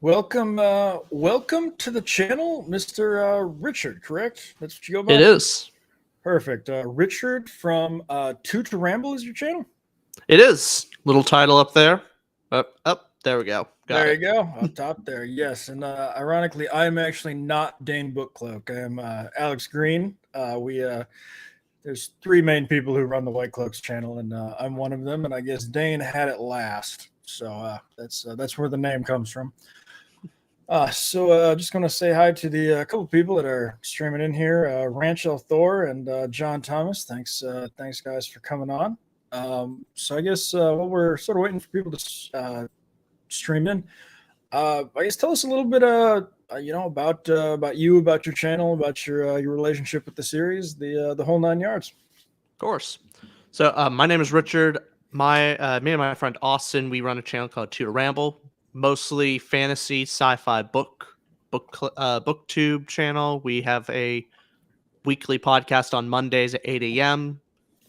Welcome to the channel, Mr. Richard, correct? That's what you go It by? is. Perfect. Richard from 2ToRamble is your channel? It is. Little title up there. Up. There we go. Got There you it. go, up top there, yes. And ironically, I'm actually not Dane Bookcloak. I am Alex Green. There's three main people who run the Whitecloaks channel, and I'm one of them, and I guess Dane had it last. So that's where the name comes from. Just going to say hi to the couple people that are streaming in here, Ranchel Thor and John Thomas. Thanks guys for coming on. So I guess while we're sort of waiting for people to stream in, I guess tell us a little bit, about you, about your channel, about your relationship with the series, the whole nine yards. Of course. So my name is Richard. Me and my friend Austin, we run a channel called 2ToRamble, mostly fantasy, sci-fi booktube channel. We have a weekly podcast on Mondays at 8 a.m.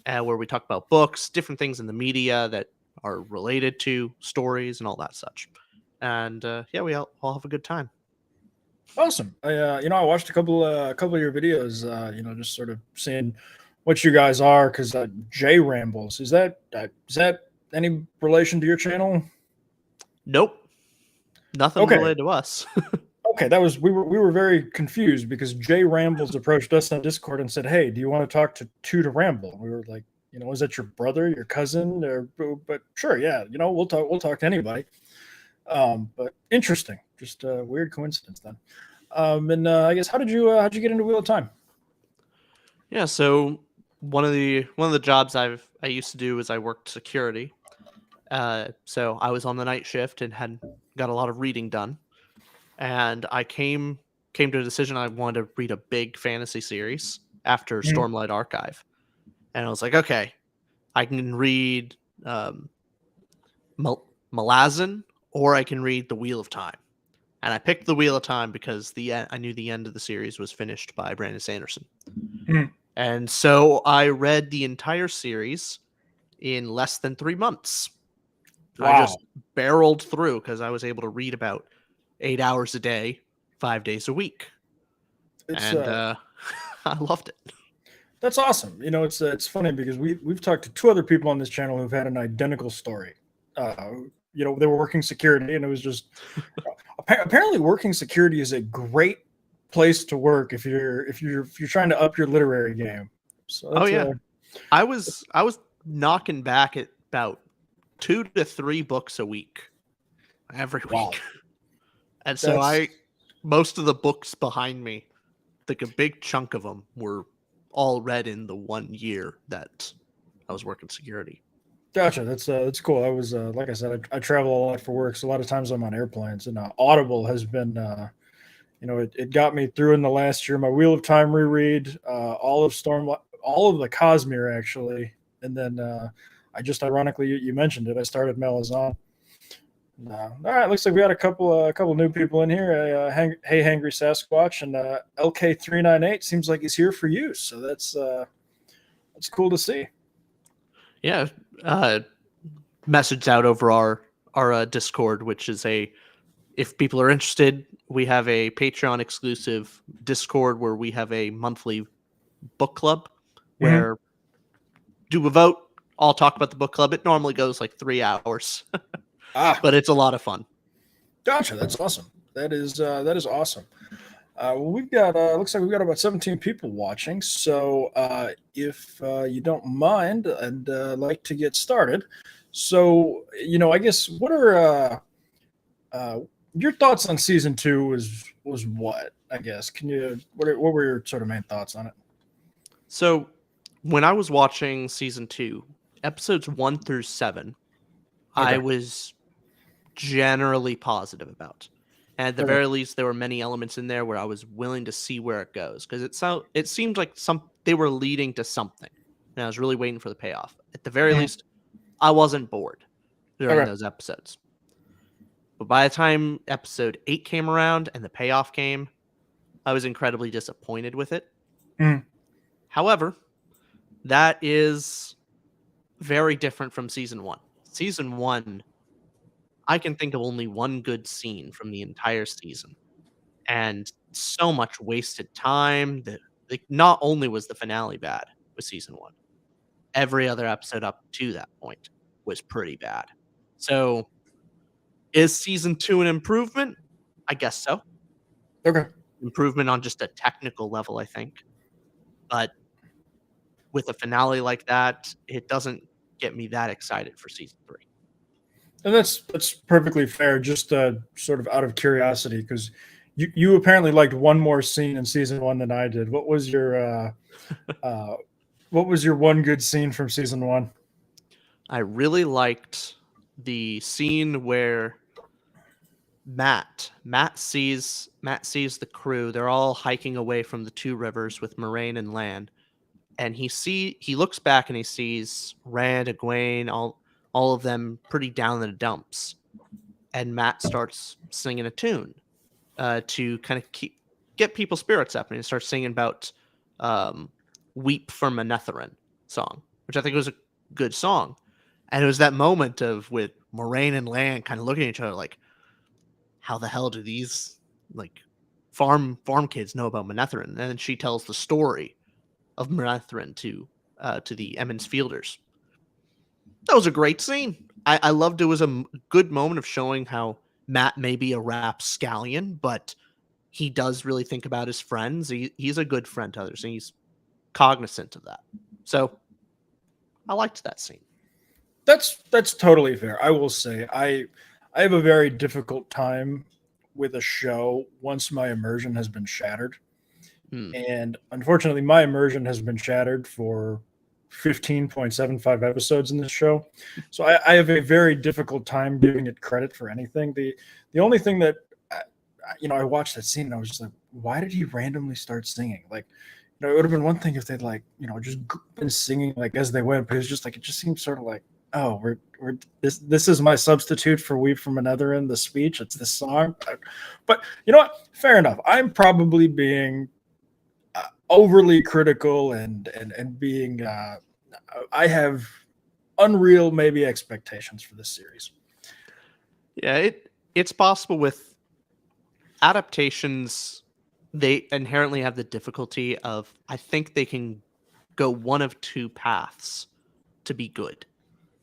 Where we talk about books, different things in the media that are related to stories and all that such. And we all have a good time. Awesome. I watched a couple of your videos. Just sort of seeing what you guys are, because J Rambles is that any relation to your channel? Nope. Nothing Okay. related to us. Okay, we were very confused because J Rambles approached us on Discord and said, "Hey, do you want to talk to 2ToRamble?" We were like, is that your brother, your cousin? But sure, yeah, we'll talk to anybody. But interesting, just a weird coincidence then. And I guess how'd you get into Wheel of Time? Yeah, so one of the jobs I used to do is I worked security. So I was on the night shift and had got a lot of reading done, and I came to a decision I wanted to read a big fantasy series after Stormlight Archive, and I was like, okay, I can read Malazan, or I can read The Wheel of Time, and I picked The Wheel of Time because I knew the end of the series was finished by Brandon Sanderson. And so I read the entire series in less than 3 months. Wow. I just barreled through because I was able to read about 8 hours a day, 5 days a week. I loved it. That's awesome. It's funny because we've talked to two other people on this channel who've had an identical story. They were working security, and it was just apparently working security is a great place to work if you're trying to up your literary game. So I was knocking back at about 2 to 3 books a week every week. And so most of the books behind me, like a big chunk of them, were all read in the 1 year that I was working security. Gotcha. That's cool. I was like I said, I travel a lot for work, so a lot of times I'm on airplanes, and Audible has been it got me through in the last year. My Wheel of Time reread, all of the Cosmere actually, and then I just ironically you mentioned it. I started Malazan. All right, looks like we got a couple new people in here. Hey, Hangry Sasquatch, and LK398 seems like he's here for you. So that's cool to see. Yeah, message out over our Discord, which is if people are interested, we have a Patreon exclusive Discord where we have a monthly book club where do a vote. I'll talk about the book club. It normally goes like 3 hours, but it's a lot of fun. Gotcha. That's awesome. That is awesome. We've got looks like we've got about 17 people watching. So if you don't mind, I'd like to get started. So I guess what are your thoughts on season 2? Was what, I guess? What were your sort of main thoughts on it? So when I was watching season 2, episodes 1 through 7, I was generally positive about. And at the very least, there were many elements in there where I was willing to see where it goes, because it seemed like they were leading to something, and I was really waiting for the payoff. At the very least, I wasn't bored during those episodes. But by the time episode 8 came around and the payoff came, I was incredibly disappointed with it. However, that is very different from season 1. Season 1, I can think of only one good scene from the entire season, and so much wasted time that, like, not only was the finale bad with season 1, every other episode up to that point was pretty bad. So, is season 2 an improvement? I guess so. Okay. Improvement on just a technical level, I think. But with a finale like that, it doesn't get me that excited for season 3. And that's perfectly fair. Just sort of out of curiosity, because you apparently liked one more scene in season 1 than I did. Uh, what was your one good scene from season 1? I really liked the scene where Matt sees the crew. They're all hiking away from the two rivers with Moraine and Lan, and he looks back and he sees Rand, Egwene, all of them pretty down in the dumps. And Matt starts singing a tune to kind of get people's spirits up, and he starts singing about "Weep for Manetheren" song, which I think was a good song. And it was that moment of with Moraine and Lan kind of looking at each other like, how the hell do these like farm kids know about Manetheren? And then she tells the story of Manetheren to the Emmons Fielders. That was a great scene. I loved it. Was a good moment of showing how Matt may be a rapscallion, but he does really think about his friends. He's a good friend to others, and he's cognizant of that. So I liked that scene. That's totally fair. I will say I have a very difficult time with a show once my immersion has been shattered. And unfortunately, my immersion has been shattered for 15.75 episodes in this show. So I have a very difficult time giving it credit for anything. The only thing that I watched that scene and I was just like, why did he randomly start singing? Like, it would have been one thing if they'd like, just been singing like as they went, but it was just like it just seemed sort of like, oh, we're this is my substitute for "Weep from Manetheren," the speech. It's this song, but you know what? Fair enough. I'm probably being overly critical and being I have unreal maybe expectations for this series. Yeah, it's possible with adaptations. They inherently have the difficulty of, I think they can go one of two paths to be good.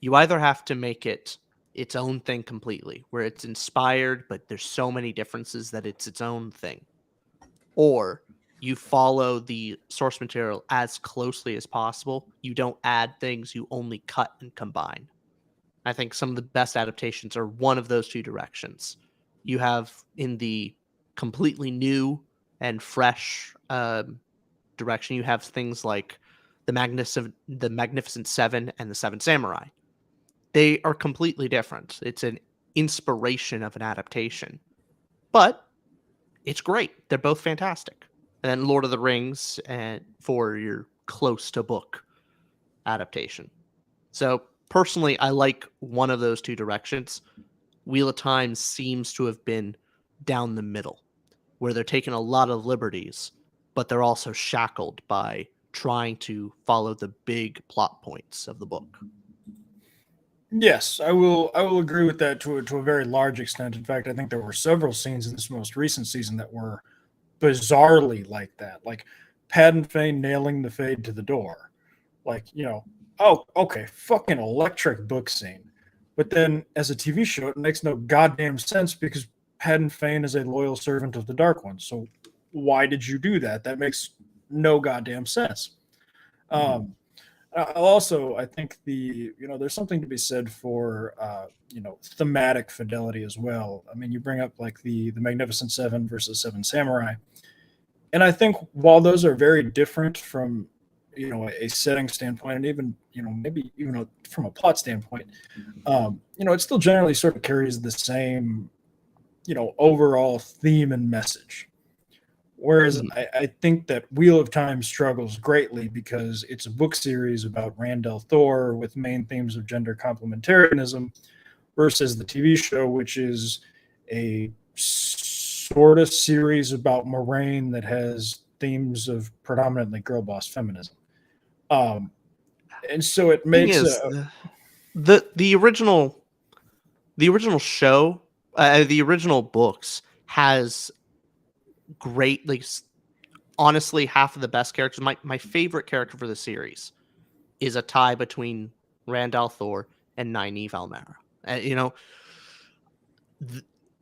You either have to make it its own thing completely, where it's inspired, but there's so many differences that it's its own thing, or you follow the source material as closely as possible. You don't add things, you only cut and combine. I think some of the best adaptations are one of those two directions. You have in the completely new and fresh direction, you have things like the Magnificent Seven and the Seven Samurai. They are completely different. It's an inspiration of an adaptation, but it's great. They're both fantastic. And then Lord of the Rings and for your close to book adaptation. So personally, I like one of those two directions. Wheel of Time seems to have been down the middle, where they're taking a lot of liberties, but they're also shackled by trying to follow the big plot points of the book. Yes, I will agree with that to a very large extent. In fact, I think there were several scenes in this most recent season that were bizarrely like that, like Padden Fane nailing the fade to the door. Like, oh, okay, fucking electric book scene. But then as a TV show, it makes no goddamn sense because Padden Fane is a loyal servant of the Dark One. So why did you do that? That makes no goddamn sense. Also, I think there's something to be said for thematic fidelity as well. I mean, you bring up like the Magnificent Seven versus Seven Samurai, and I think while those are very different from a setting standpoint, and even maybe even from a plot standpoint, it still generally sort of carries the same overall theme and message. Whereas I think that Wheel of Time struggles greatly because it's a book series about Randall Thor with main themes of gender complementarianism versus the TV show, which is a sort of series about Moraine that has themes of predominantly girl boss feminism. And so it Thing makes is, the original The original show, the original books has great, like, honestly, half of the best characters. My favorite character for the series is a tie between Rand al'Thor and Nynaeve Almera. You know,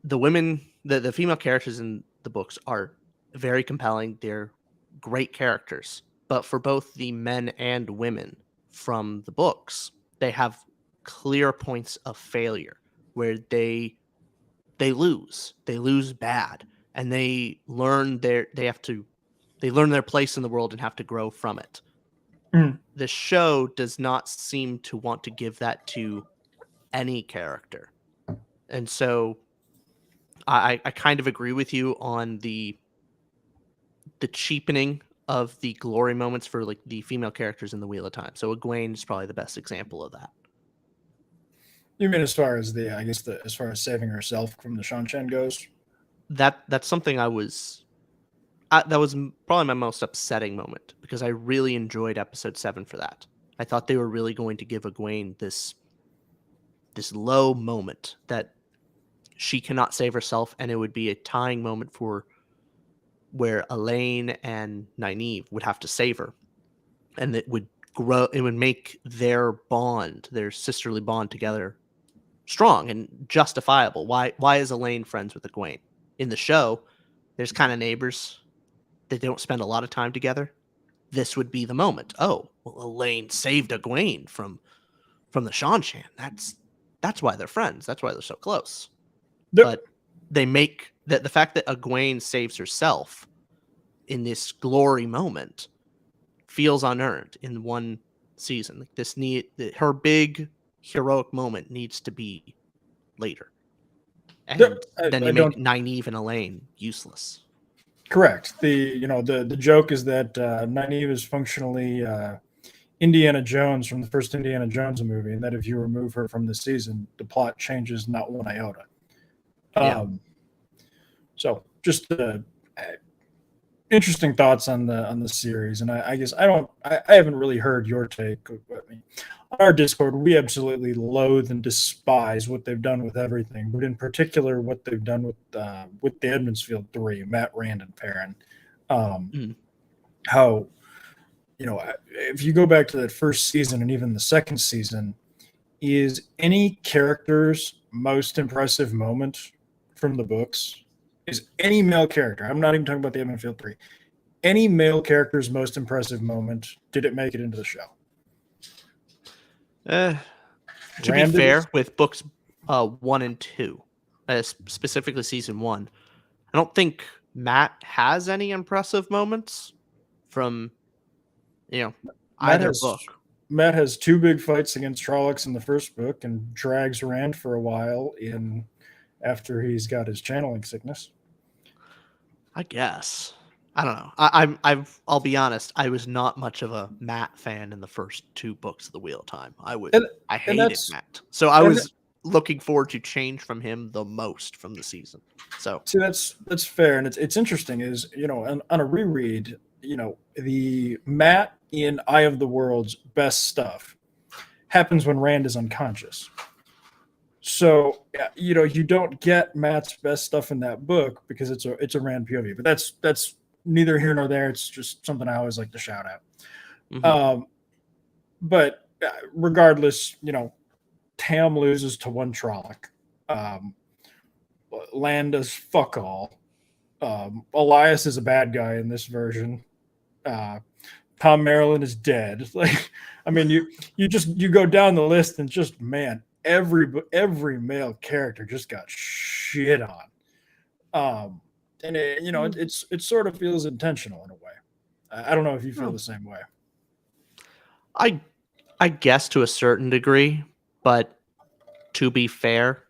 the women, the female characters in the books are very compelling. They're great characters, but for both the men and women from the books, they have clear points of failure where they lose bad, and they learn their place in the world and have to grow from it. Mm. The show does not seem to want to give that to any character. And so I kind of agree with you on the cheapening of the glory moments for like the female characters in the Wheel of Time. So Egwene is probably the best example of that. You mean as far as as far as saving herself from the Shanshan goes? That's something that was probably my most upsetting moment, because I really enjoyed episode 7 for that. I thought they were really going to give Egwene this low moment that she cannot save herself, and it would be a tying moment for where Elaine and Nynaeve would have to save her, and it would make their bond, their sisterly bond together, strong and justifiable. Why is Elaine friends with Egwene? In the show, there's kind of neighbors that they don't spend a lot of time together. This would be the moment. Oh, well, Elaine saved Egwene from the Shanshan. That's why they're friends. That's why they're so close. Yep. But they make the fact that Egwene saves herself in this glory moment feels unearned in one season. Like her big heroic moment needs to be later, and then you make Nynaeve and Elaine useless. Correct. The joke is that Nynaeve is functionally Indiana Jones from the first Indiana Jones movie, and that if you remove her from the season, the plot changes not one iota. Yeah. So just interesting thoughts on the series, and I guess I haven't really heard your take. I mean, on our Discord, we absolutely loathe and despise what they've done with everything, but in particular, what they've done with the Edmondsfield Three, Matt, Rand, and Perrin. How, if you go back to that first season and even the second season, is any character's most impressive moment from the books, is any male character, I'm not even talking about the Edmondsfield Three, any male character's most impressive moment, did it make it into the show? To be fair, with books 1 and 2, specifically season 1, I don't think Matt has any impressive moments from either book. Matt has 2 big fights against Trollocs in the first book and drags Rand for a while after he's got his channeling sickness. I guess. I don't know. I'll be honest. I was not much of a Matt fan in the first 2 books of the Wheel of Time. I hated Matt, so I was looking forward to change from him the most from the season. So see, that's fair, and it's interesting. Is on a reread, the Matt in Eye of the World's best stuff happens when Rand is unconscious. So you don't get Matt's best stuff in that book because it's a Rand POV. But that's neither here nor there. It's just something I always like to shout out. Mm-hmm. But regardless, Tam loses to one Trolloc. Land does fuck all. Elias is a bad guy in this version. Tom Maryland is dead. Like, I mean, you go down the list and just, man, every male character just got shit on. And it sort of feels intentional in a way. I don't know if you feel the same way. I guess to a certain degree, but to be fair,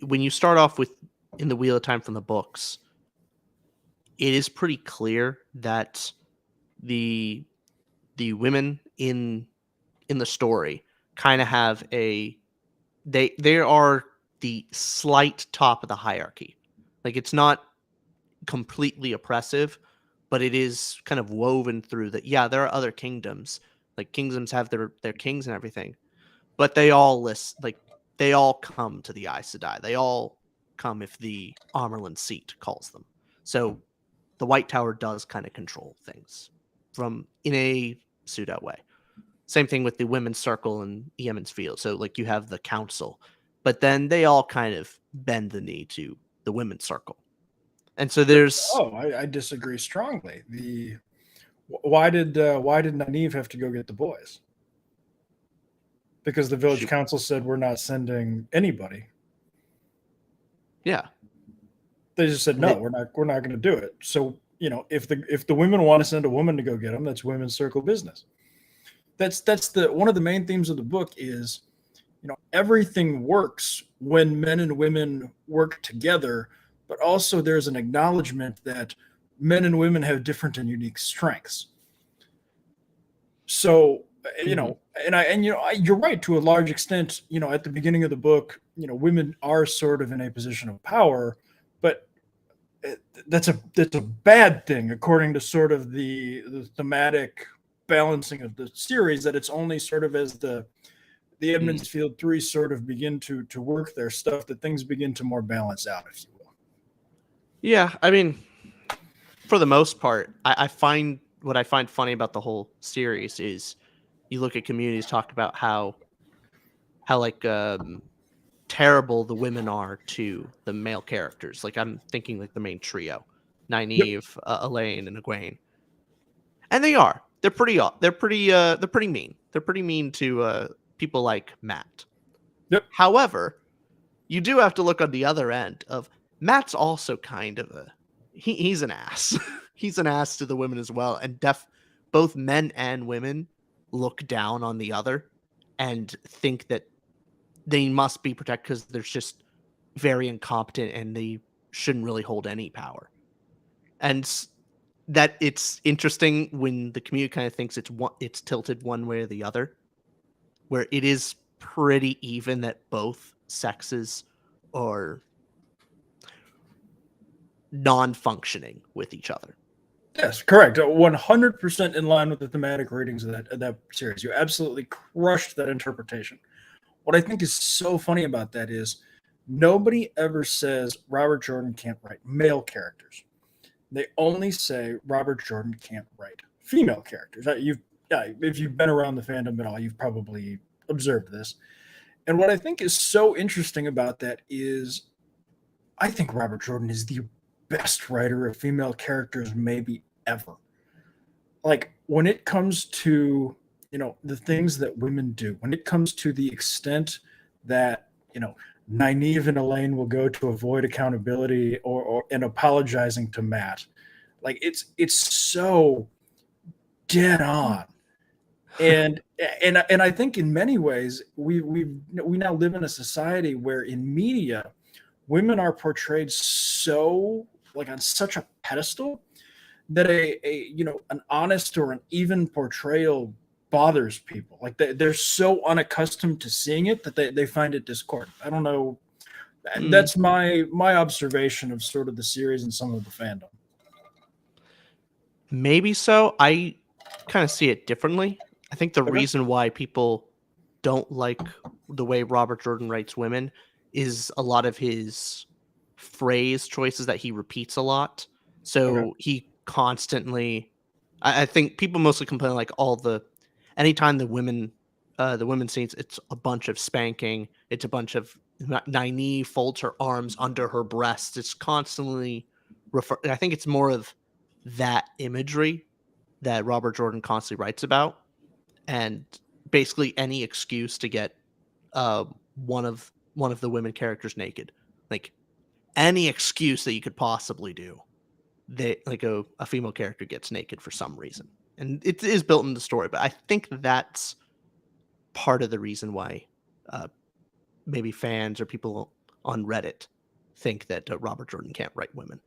when you start off with in the Wheel of Time from the books, it is pretty clear that the women in the story kind of have they are the slight top of the hierarchy. Like, it's not completely oppressive, but it is kind of woven through that. Yeah, there are other kingdoms. Like, kingdoms have their kings and everything, but they all they all come to the Aes Sedai. They all come if the Amerlin seat calls them. So the White Tower does kind of control things in a pseudo way. Same thing with the Women's Circle and Yemen's Field. So like you have the council, but then they all kind of bend the knee to the Women's Circle. And so there's... I disagree strongly. Why did Nynaeve have to go get the boys? Because the village council said we're not sending anybody. Yeah. They just said no, we're not going to do it. So, if the women want to send a woman to go get them, that's Women's Circle business. That's one of the main themes of the book is, everything works when men and women work together, but also there's an acknowledgement that men and women have different and unique strengths. So, you're right to a large extent. At the beginning of the book, women are sort of in a position of power, but that's a bad thing according to sort of the thematic balancing of the series, that it's only sort of as the Edmund's Field 3 sort of begin to work their stuff that things begin to more balance out, if you will. Yeah, I mean, for the most part, I find what I find funny about the whole series is you look at communities talk about how like terrible the women are to the male characters. Like I'm thinking like the main trio, Nynaeve, Elaine, and Egwene. And they are. They're pretty mean. They're pretty mean to people like Matt. Yep. However, you do have to look on the other end of Matt's also kind of he's an ass. He's an ass to the women as well. And both men and women look down on the other and think that they must be protected because they're just very incompetent and they shouldn't really hold any power. And that it's interesting when the community kind of thinks it's tilted one way or the other, where it is pretty even that both sexes are non-functioning with each other. Yes, correct. 100% in line with the thematic readings of that series. You absolutely crushed that interpretation. What I think is so funny about that is nobody ever says Robert Jordan can't write male characters. They only say Robert Jordan can't write female characters. If you've been around the fandom at all, you've probably observed this. And what I think is so interesting about that is I think Robert Jordan is the best writer of female characters maybe ever. Like when it comes to, the things that women do, when it comes to the extent that, Nynaeve and Elaine will go to avoid accountability or apologizing to Matt. Like it's so dead on. And I think in many ways we now live in a society where in media women are portrayed so like on such a pedestal that an honest or an even portrayal bothers people. Like they're so unaccustomed to seeing it that they find it discordant. I don't know. That's my observation of sort of the series and some of the fandom. Maybe so. I kind of see it differently. I think the reason why people don't like the way Robert Jordan writes women is a lot of his phrase choices that he repeats a lot. So he constantly, I think people mostly complain like anytime the women scenes, it's a bunch of spanking. It's a bunch of Nynaeve folds her arms under her breast. It's constantly I think it's more of that imagery that Robert Jordan constantly writes about, and basically any excuse to get one of the women characters naked, like any excuse that you could possibly do, a female character gets naked for some reason, and it is built in the story. But I think that's part of the reason why maybe fans or people on Reddit think that Robert Jordan can't write women.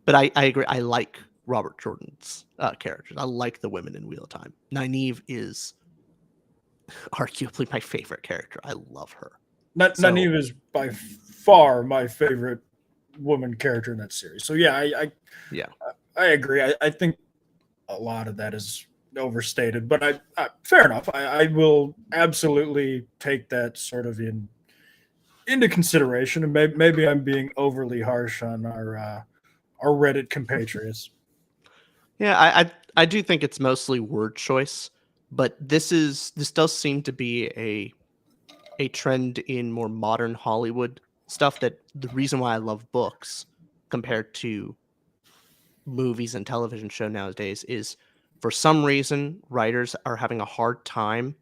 But I agree. I like Robert Jordan's characters. I like the women in Wheel of Time. Nynaeve is arguably my favorite character. I love her. Nynaeve is by far my favorite woman character in that series. So yeah, I agree. I think a lot of that is overstated, but I fair enough. I will absolutely take that sort of in into consideration, and maybe I'm being overly harsh on our Reddit compatriots. Yeah, I do think it's mostly word choice, but this does seem to be a trend in more modern Hollywood stuff. That the reason why I love books compared to movies and television show nowadays is, for some reason, writers are having a hard time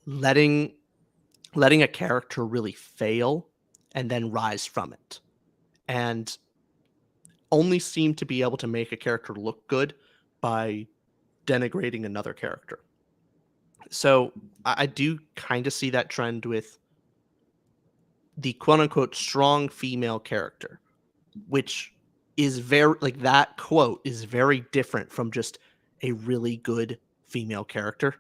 letting a character really fail and then rise from it, and only seem to be able to make a character look good by denigrating another character. So I do kind of see that trend with the quote unquote strong female character, which is very, like, that quote is very different from just a really good female character.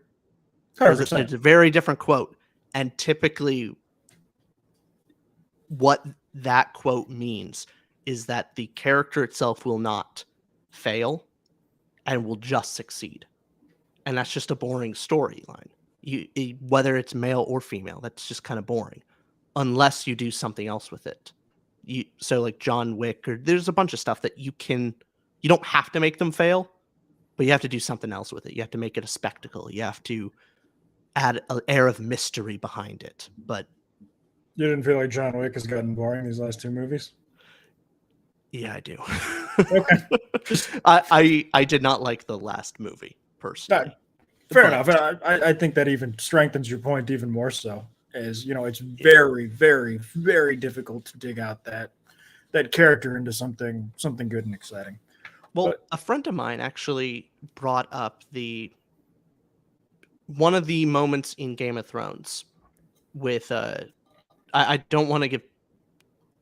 There's 100%. a very different quote. And typically, what that quote means is that the character itself will not fail and will just succeed. And that's just a boring storyline. Whether it's male or female, that's just kind of boring, unless you do something else with it. So like John Wick, or there's a bunch of stuff that you don't have to make them fail, but you have to do something else with it. You have to make it a spectacle. You have to add an air of mystery behind it. But You didn't feel like John Wick has gotten boring these last two movies? yeah, I do. Okay. I did not like the last movie personally. Fair enough. I think that even strengthens your point even more so. As you know, it's very, very, very difficult to dig out that character into something good and exciting. Well, a friend of mine actually brought up one of the moments in Game of Thrones with I don't want to give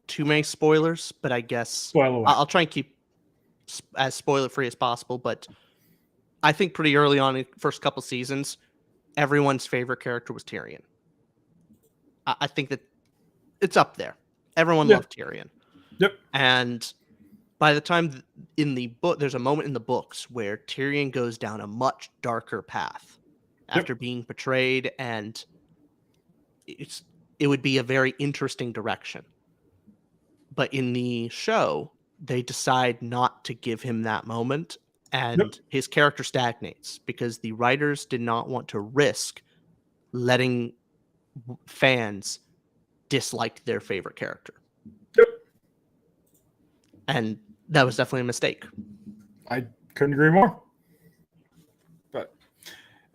too many spoilers, but I guess I'll try and keep as spoiler free as possible. But I think pretty early on in the first couple seasons, everyone's favorite character was Tyrion. I think that it's up there. Everyone loved Tyrion. Yep. And by the time in the book, there's a moment in the books where Tyrion goes down a much darker path after being betrayed, and it would be a very interesting direction. But in the show, they decide not to give him that moment, and his character stagnates because the writers did not want to risk letting fans dislike their favorite character. Yep. And that was definitely a mistake. I couldn't agree more. But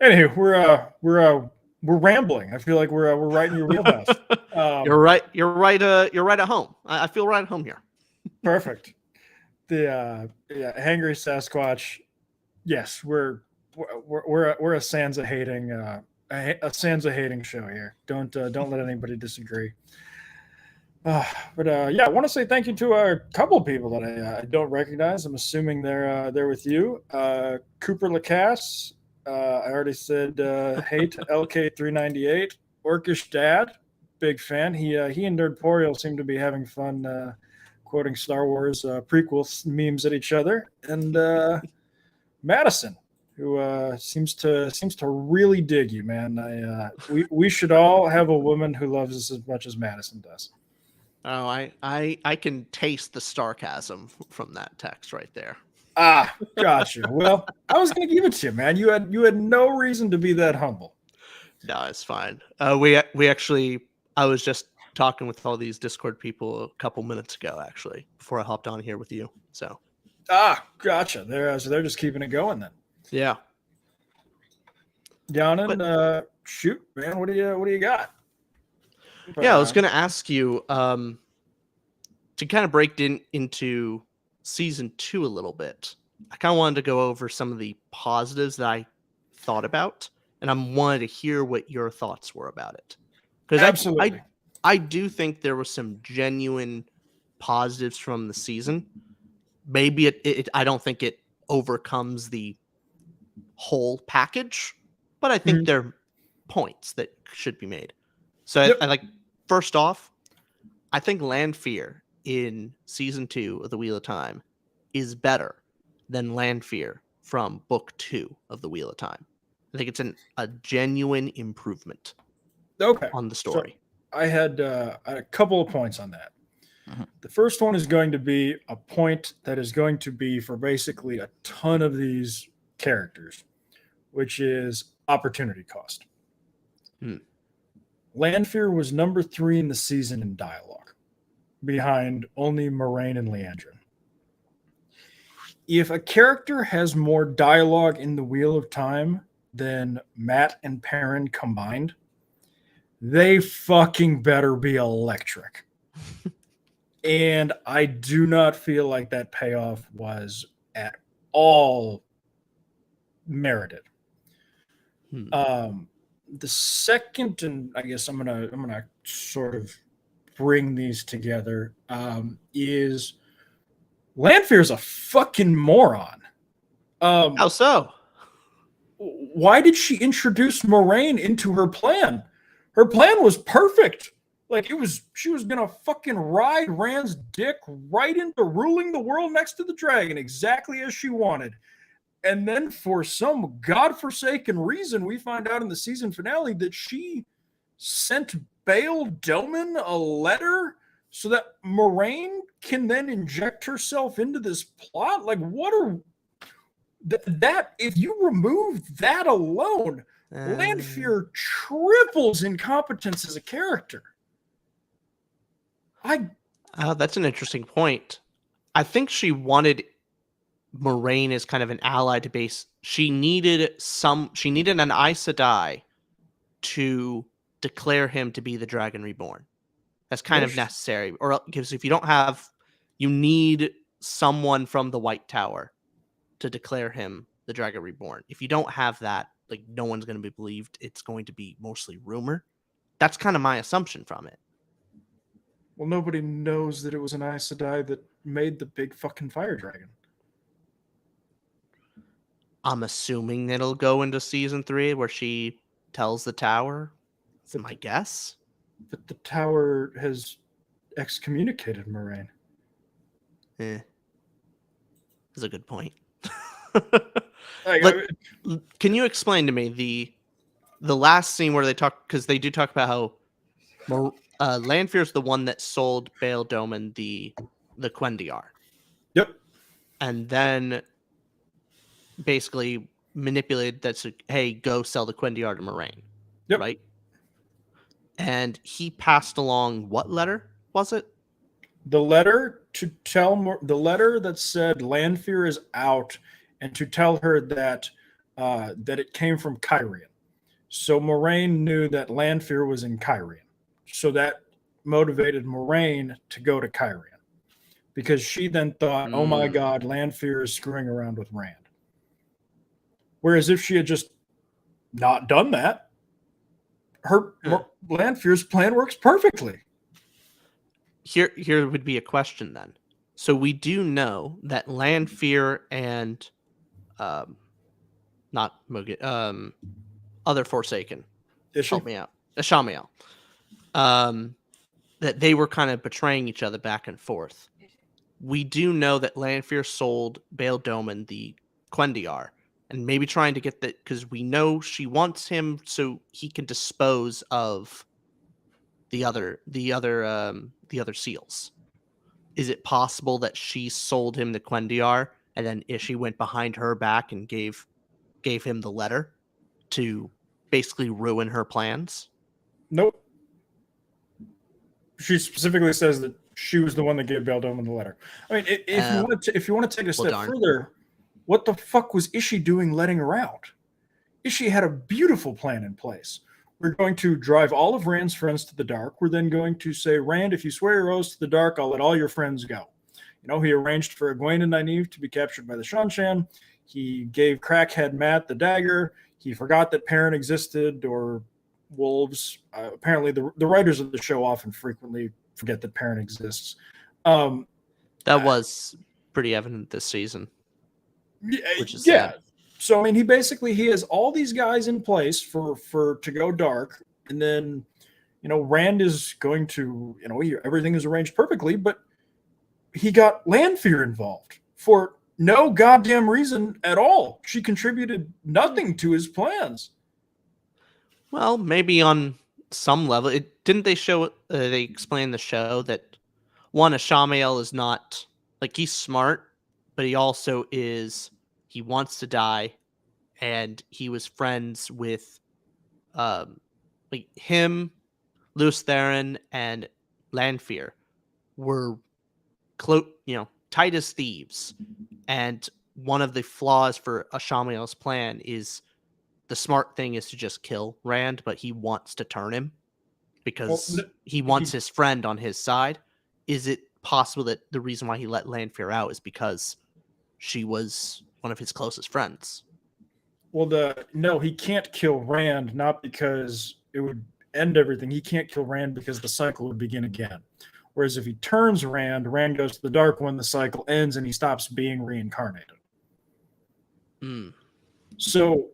anywho, we're rambling. I feel like we're right in your wheelhouse. You're right. You're right at home. I feel right at home here. Perfect. The Hangry Sasquatch. Yes, we're a Sansa hating a Sansa hating show here. Don't let anybody disagree. But I want to say thank you to a couple of people that I don't recognize. I'm assuming they're with you. Cooper Lacasse. I already said hate LK398. Orcish Dad, big fan. He and Nerdporial seem to be having fun quoting Star Wars prequel memes at each other. And Madison, who seems to really dig you, man. We should all have a woman who loves us as much as Madison does. Oh, I can taste the sarcasm from that text right there. Ah, gotcha. Well, I was gonna give it to you, man. You had no reason to be that humble. No, it's fine. We actually, I was just talking with all these Discord people a couple minutes ago, actually, before I hopped on here with you. So. Gotcha. They're just keeping it going then. Yeah. Yanan, shoot, man. What do you got? Yeah, I was going to ask you to kind of break into season 2 a little bit. I kind of wanted to go over some of the positives that I thought about, and I wanted to hear what your thoughts were about it. Because absolutely, I do think there were some genuine positives from the season. Maybe I don't think it overcomes the whole package, but I think there are points that should be made. So I like, first off, I think Lanfear in season 2 of The Wheel of Time is better than Lanfear from book 2 of The Wheel of Time. I think it's a genuine improvement on the story. I had a couple of points on that. The first one is going to be a point that is going to be for basically a ton of these characters, which is opportunity cost. Lanfear was number 3 in the season in dialogue, behind only Moraine and Liandrin. If a character has more dialogue in the Wheel of Time than Matt and Perrin combined, they fucking better be electric. And I do not feel like that payoff was at all merited. The second, and I guess I'm gonna sort of bring these together, is Lanfear's a fucking moron. How so? Why did she introduce Moraine into her plan? Her plan was perfect. Like she was gonna fucking ride Rand's dick right into ruling the world next to the dragon, exactly as she wanted. And then for some godforsaken reason, we find out in the season finale that she sent Bail Doman a letter so that Moraine can then inject herself into this plot. Like, what are that? If you remove that alone, Lanfear triples in competence as a character. That's an interesting point. I think she wanted Moraine as kind of an ally to base. She needed an Aes Sedai to declare him to be the Dragon Reborn. That's kind of necessary, or because if you don't have, you need someone from the White Tower to declare him the Dragon Reborn. If you don't have that, like, no one's going to be believed. It's going to be mostly rumor. That's kind of my assumption from it. Well, nobody knows that it was an Aes Sedai that made the big fucking fire dragon. I'm assuming it'll go into season 3 where she tells the tower. That's my guess. But the tower has excommunicated Moraine. That's a good point. Can you explain to me the last scene where they talk, because they do talk about how Lanfear's the one that sold Bail Doman the Quendiar. Yep. And then basically manipulated that, hey, go sell the Quendiar to Moraine. Yep. Right? And he passed along what letter was it? The letter the letter that said Lanfear is out, and to tell her that that it came from Kyrian. So Moraine knew that Lanfear was in Kyrian. So that motivated Moraine to go to Kyrian, because she then thought, oh my God, Lanfear is screwing around with Rand. Whereas if she had just not done that, Lanfear's plan works perfectly. Here would be a question then. So we do know that Lanfear and not Mugen, other Forsaken, help me out, Ishmael, that they were kind of betraying each other back and forth. We do know that Lanfear sold Bail Doman the Quendiar, and maybe trying to get that, because we know she wants him so he can dispose of the other seals. Is it possible that she sold him the Quendiar, and then Ishi went behind her back and gave him the letter to basically ruin her plans? Nope. She specifically says that she was the one that gave Bail Doman the letter. I mean, if you want to take a step further, what the fuck was Ishi doing letting her out? Ishi had a beautiful plan in place. We're going to drive all of Rand's friends to the dark. We're then going to say, Rand, if you swear your oaths to the dark, I'll let all your friends go. You know, he arranged for Egwene and Nynaeve to be captured by the Shanshan. He gave crackhead Matt the dagger. He forgot that Perrin existed, or wolves. Apparently, the writers of the show often frequently forget that Perrin exists. That was pretty evident this season. Which is sad. So I mean, he has all these guys in place for to go dark, and then, you know, Rand is going to, you know, everything is arranged perfectly, but he got Lanfear involved for no goddamn reason at all. She contributed nothing to his plans. Well, maybe on some level. Didn't they show? They explain the show that one, Ishmael is not like he's smart, but he also is. He wants to die, and he was friends with like him, Lewis Theron, and Lanfear were tight as thieves. And one of the flaws for Ishmael's plan is the smart thing is to just kill Rand, but he wants to turn him because he wants his friend on his side. Is it possible that the reason why he let Lanfear out is because she was one of his closest friends? Well, no, he can't kill Rand, not because it would end everything. He can't kill Rand because the cycle would begin again. Whereas if he turns Rand, Rand goes to the Dark One, the cycle ends, and he stops being reincarnated. So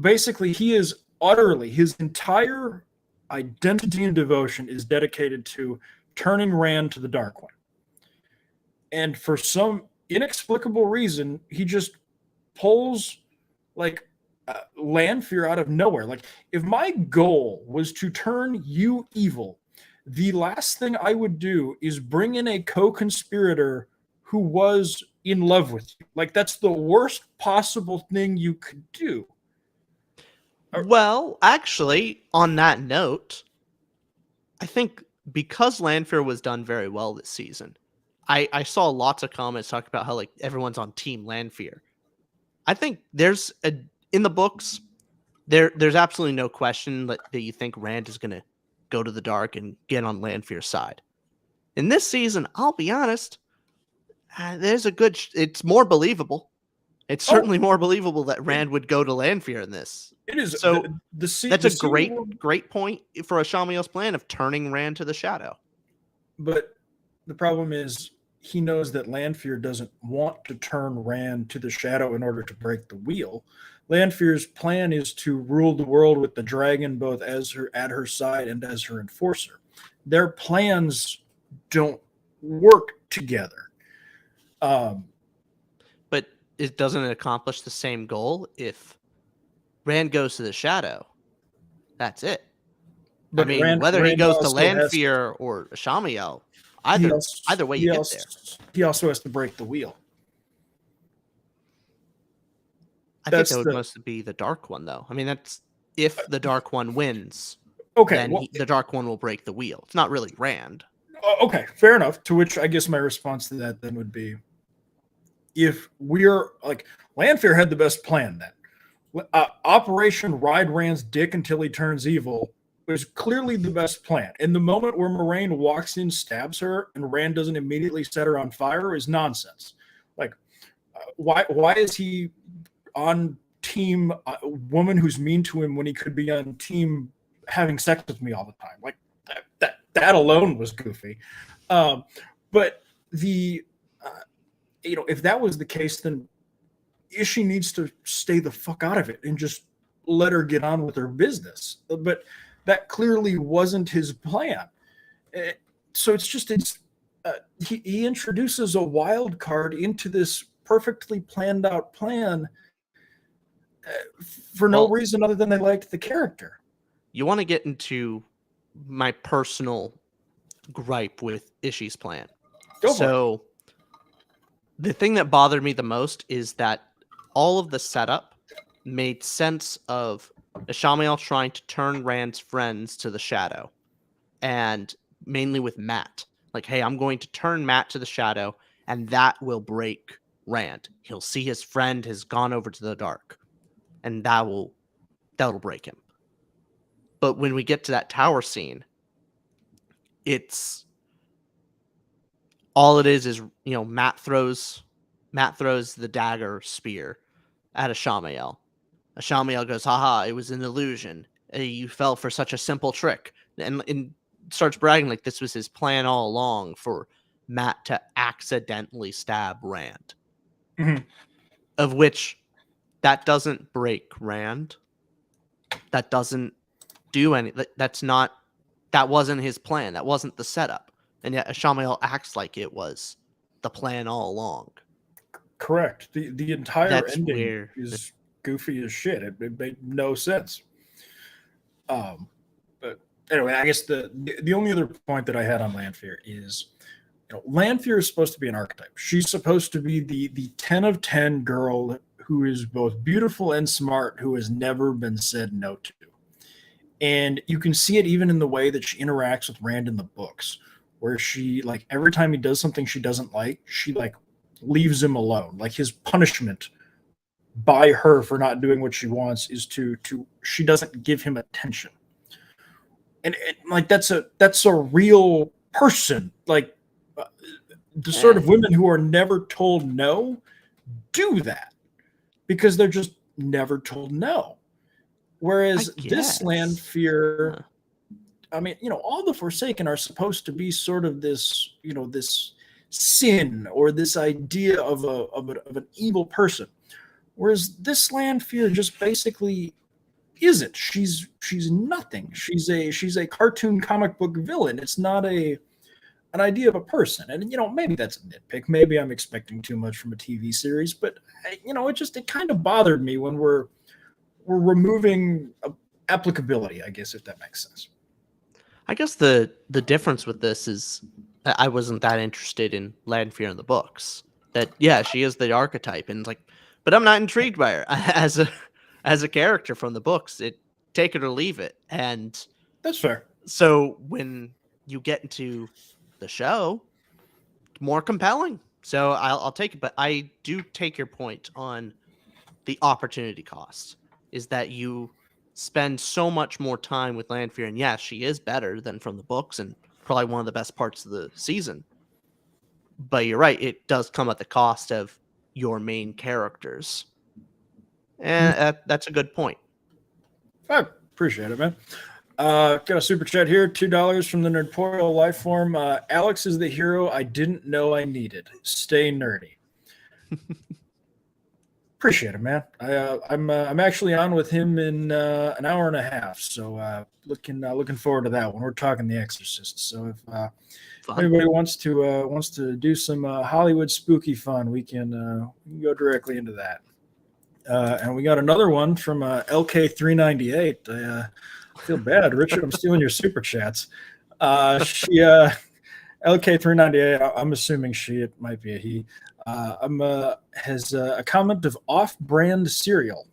basically, he is utterly, his entire identity and devotion is dedicated to turning Rand to the Dark One. And for some inexplicable reason, he just pulls like Lanfear out of nowhere. Like, if my goal was to turn you evil, the last thing I would do is bring in a co-conspirator who was in love with you. Like, that's the worst possible thing you could do. Well, actually, on that note, I think because Lanfear was done very well this season, I saw lots of comments talking about how like everyone's on Team Lanfear. I think in the books, there's absolutely no question that you think Rand is gonna go to the dark and get on Lanfear's side. In this season, I'll be honest, it's more believable. It's certainly more believable that Rand would go to Lanfear in this. It is. So that's a great point for Ishmael's plan of turning Rand to the shadow. But the problem is he knows that Lanfear doesn't want to turn Rand to the shadow in order to break the wheel. Lanfear's plan is to rule the world with the dragon both at her side and as her enforcer. Their plans don't work together. But it doesn't accomplish the same goal if Rand goes to the shadow. That's it. But I mean, whether he goes to Lanfear or Ishmael, either way you get there. He also has to break the wheel. I think that would mostly be the Dark One, though. I mean, that's if the Dark One wins. Okay, then the Dark One will break the wheel. It's not really Rand. Okay, fair enough. To which I guess my response to that then would be, if we're like, Lanfear had the best plan then. Operation Ride Rand's Dick Until He Turns Evil was clearly the best plan. And the moment where Moraine walks in, stabs her, and Rand doesn't immediately set her on fire is nonsense. Like, why is he on team woman who's mean to him when he could be on team having sex with me all the time? Like, that alone was goofy. But if that was the case, then Ishii needs to stay the fuck out of it and just let her get on with her business. But that clearly wasn't his plan. So he introduces a wild card into this perfectly planned out plan for no reason other than they liked the character. You want to get into my personal gripe with Ishii's plan. So the thing that bothered me the most is that all of the setup made sense of Ishmael trying to turn Rand's friends to the shadow, and mainly with Matt. Like, hey, I'm going to turn Matt to the shadow, and that will break Rand. He'll see his friend has gone over to the dark, and that'll break him. But when we get to that tower scene, it's all it is Matt throws the dagger spear at Ishmael. Ishmael goes, haha, it was an illusion. You fell for such a simple trick. And starts bragging like this was his plan all along for Matt to accidentally stab Rand. Mm-hmm. Of which that doesn't break Rand. That doesn't do anything. That wasn't his plan. That wasn't the setup. And yet Ishmael acts like it was the plan all along. Correct. The entire ending is goofy as shit. It made no sense. But anyway, I guess the only other point that I had on Lanfear is, Lanfear is supposed to be an archetype. She's supposed to be the 10 of 10 girl who is both beautiful and smart, who has never been said no to. And you can see it even in the way that she interacts with Rand in the books, where she, like, every time he does something she doesn't like, she, like, leaves him alone. Like, his punishment by her for not doing what she wants is to she doesn't give him attention. And like, that's a real person. Like, the sort of women who are never told no do that because they're just never told no. Whereas this Lanfear, I mean, all the Forsaken are supposed to be sort of this, this sin or this idea of an evil person. Whereas this Lanfear just basically isn't. She's nothing. She's a cartoon comic book villain. It's not an idea of a person. And maybe that's a nitpick. Maybe I'm expecting too much from a TV series, but it kind of bothered me when we're removing applicability, I guess, if that makes sense. I guess the difference with this is I wasn't that interested in Lanfear in the books. That, yeah, she is the archetype, and like, but I'm not intrigued by her as a character from the books. Take it or leave it, and that's fair. So when you get into the show, more compelling. So I'll take it, but I do take your point on the opportunity cost. Is that you spend so much more time with Lanfear, and yes, she is better than from the books, and probably one of the best parts of the season. But you're right; it does come at the cost of your main characters, and that's a good point. I appreciate it, man. Got a super chat here, $2 from the Nerdporeal Lifeform. Alex is the hero I didn't know I needed. Stay nerdy. Appreciate it, man. I'm actually on with him in an hour and a half, so looking forward to that one. We're talking The Exorcist, so if anybody wants to do some Hollywood spooky fun, we can go directly into that. And we got another one from LK398. I feel bad, Richard. I'm stealing your super chats. She LK398. I'm assuming she. It might be a he. Has a comment of off-brand cereal.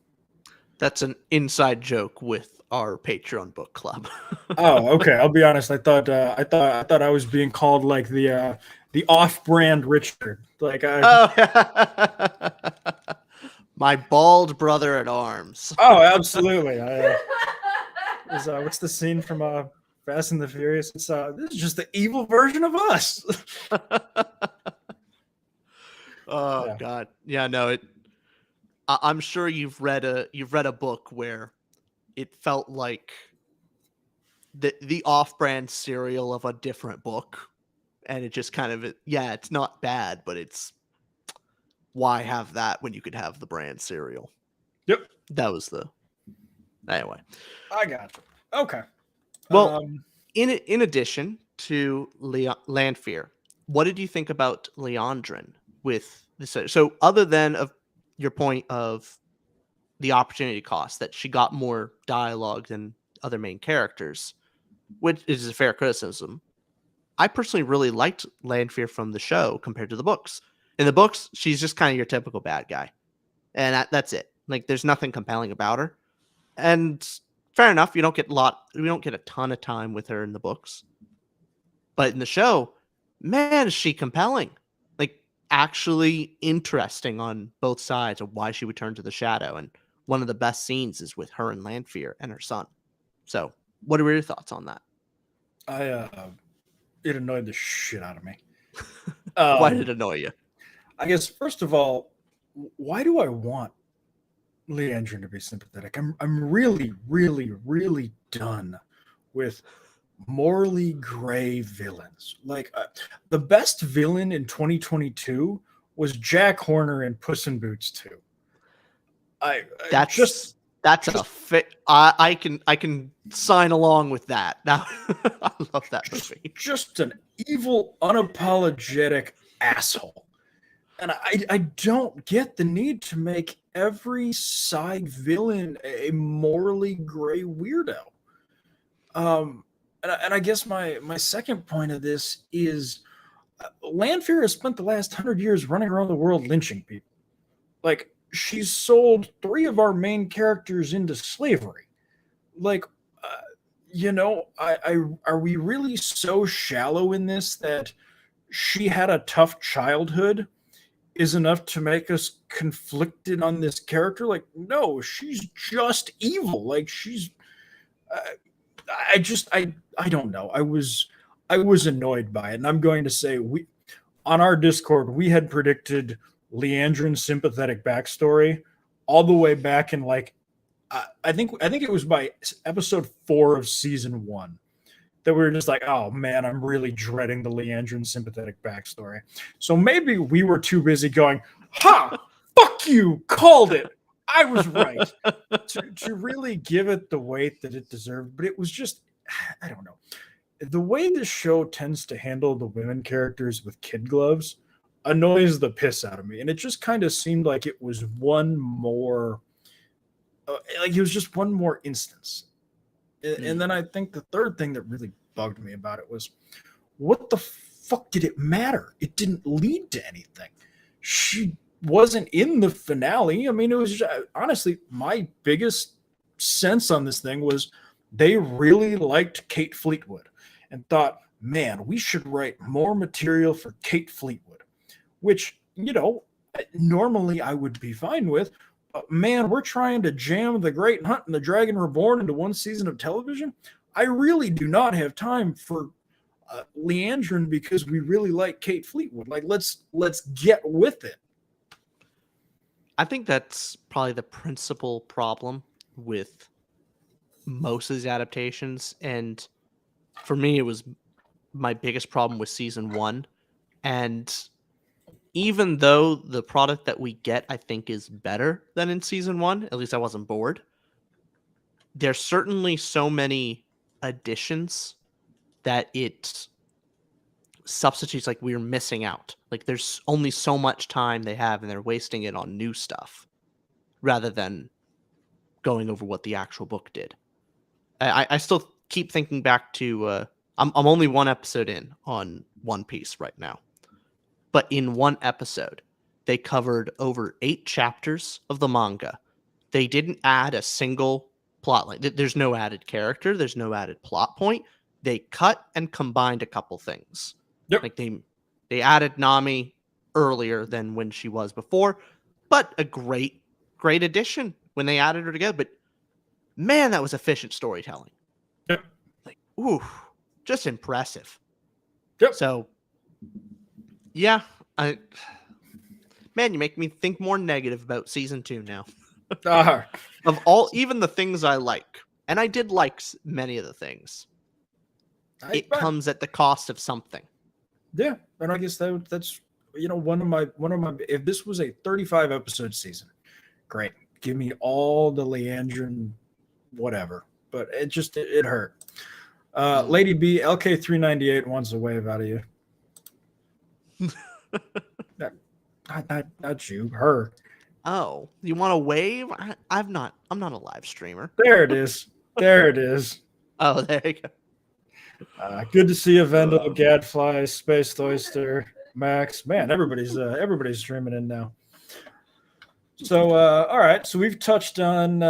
That's an inside joke with our Patreon book club. Oh, okay. I'll be honest. I thought I was being called like the off-brand Richard. Like my bald brother at arms. Oh, absolutely. What's the scene from Fast and the Furious? It's this is just the evil version of us. Oh yeah. God, yeah, no. I'm sure you've read a book where it felt like the off-brand cereal of a different book, and it just kind of it's not bad, but it's why have that when you could have the brand cereal? Yep, that was anyway. I got you. Okay. Well, in addition to Lanfear, what did you think about Liandrin with this? So other than of your point of the opportunity cost, that she got more dialogue than other main characters, which is a fair criticism, I personally really liked Lanfear from the show compared to the books. In the books, she's just kind of your typical bad guy, and that's it. Like, there's nothing compelling about her, and fair enough. We don't get a ton of time with her in the books, but in the show, man, is she compelling! Like, actually interesting on both sides of why she would turn to the shadow. And one of the best scenes is with her and Lanfear and her son. So, what are your thoughts on that? It annoyed the shit out of me. Why did it annoy you? I guess, first of all, why do I want Liandrin to be sympathetic? I'm really, really, really done with morally gray villains. Like, the best villain in 2022 was Jack Horner in Puss in Boots 2. That's a fit. I can sign along with that. Now, I love that movie. Just an evil, unapologetic asshole. And I don't get the need to make every side villain a morally gray weirdo. and I guess my second point of this is Lanfear has spent the last 100 years running around the world lynching people. Like, she's sold 3 of our main characters into slavery. Like, are we really so shallow in this that she had a tough childhood is enough to make us conflicted on this character? Like, no, she's just evil. Like, she's uh, I don't know. I was annoyed by it, and I'm going to say we on our Discord we had predicted Liandrin's sympathetic backstory all the way back in like I think it was by episode 4 of season 1 that we were just like, oh man, I'm really dreading the Liandrin sympathetic backstory. So maybe we were too busy going, ha, fuck you, called it. I was right. to really give it the weight that it deserved. But it was just, I don't know. The way this show tends to handle the women characters with kid gloves annoys the piss out of me. And it just kind of seemed like it was one more, like it was just one more instance. And then I think the third thing that really bugged me about it was, what the fuck did it matter? It didn't lead to anything. She wasn't in the finale. I mean, it was just, honestly, my biggest sense on this thing was they really liked Kate Fleetwood and thought, man, we should write more material for Kate Fleetwood, which, normally I would be fine with. But man, we're trying to jam The Great Hunt and The Dragon Reborn into one season of television. I really do not have time for Liandrin because we really like Kate Fleetwood. Like, let's get with it. I think that's probably the principal problem with most of these adaptations. And for me, it was my biggest problem with season 1. And even though the product that we get, I think, is better than in season 1, at least I wasn't bored, there's certainly so many additions that it substitutes, like we're missing out. Like there's only so much time they have and they're wasting it on new stuff rather than going over what the actual book did. I still keep thinking back to I'm only 1 episode in on One Piece right now. But in 1 episode, they covered over 8 chapters of the manga. They didn't add a single plot line. There's no added character. There's no added plot point. They cut and combined a couple things. Yep. Like they added Nami earlier than when she was before, but a great addition when they added her together. But man, that was efficient storytelling. Yep. Like, ooh, just impressive. Yep. So, yeah, man, you make me think more negative about season 2 now. Of all, even the things I like, and I did like many of the things, it comes at the cost of something. Yeah, and I guess that's one of my if this was a 35 episode season, great, give me all the Liandrin whatever, but it hurt. Lady B, LK398 wants a wave out of you. not you, her. Oh, you want a wave? I'm not a live streamer. There it is. There it is. Oh, there you go. Good to see you, Vendel, Gadfly, Space Oyster, Max. Man, everybody's streaming in now. So, all right. So we've touched on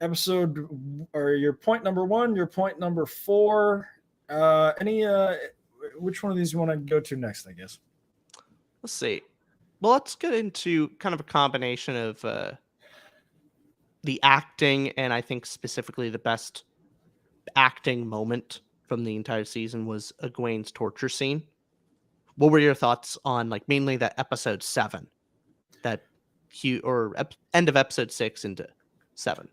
episode, or your point number 1, your point number 4. Which one of these you want to go to next? I guess. Let's see. Well, let's get into kind of a combination of the acting, and I think specifically the best acting moment from the entire season was Egwene's torture scene. What were your thoughts on, like, mainly that episode 7, that end of episode 6 into 7?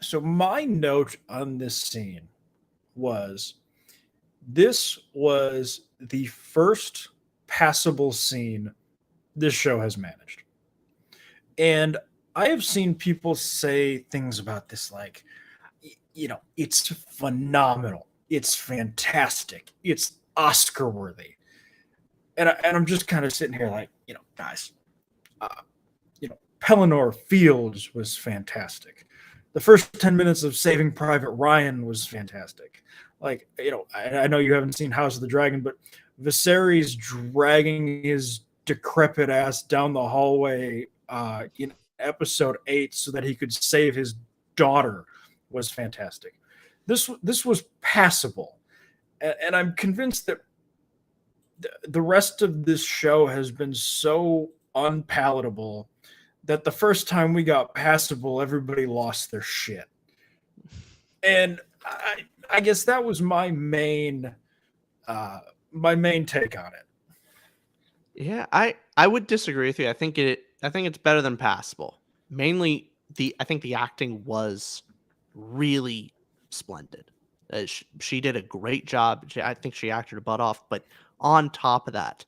So my note on this scene was, this was the first passable scene this show has managed. And I have seen people say things about this like, it's phenomenal. It's fantastic. It's Oscar worthy. And I'm just kind of sitting here like, guys, Pelennor Fields was fantastic. The first 10 minutes of Saving Private Ryan was fantastic. like, I know you haven't seen House of the Dragon, but Viserys dragging his decrepit ass down the hallway in episode 8 so that he could save his daughter was fantastic. This was passable, and I'm convinced that the rest of this show has been so unpalatable that the first time we got passable, everybody lost their shit. And I guess that was my main take on it. Yeah, I would disagree with you. I think it's better than passable. Mainly I think the acting was really splendid. She did a great job. I think she acted her butt off. But on top of that,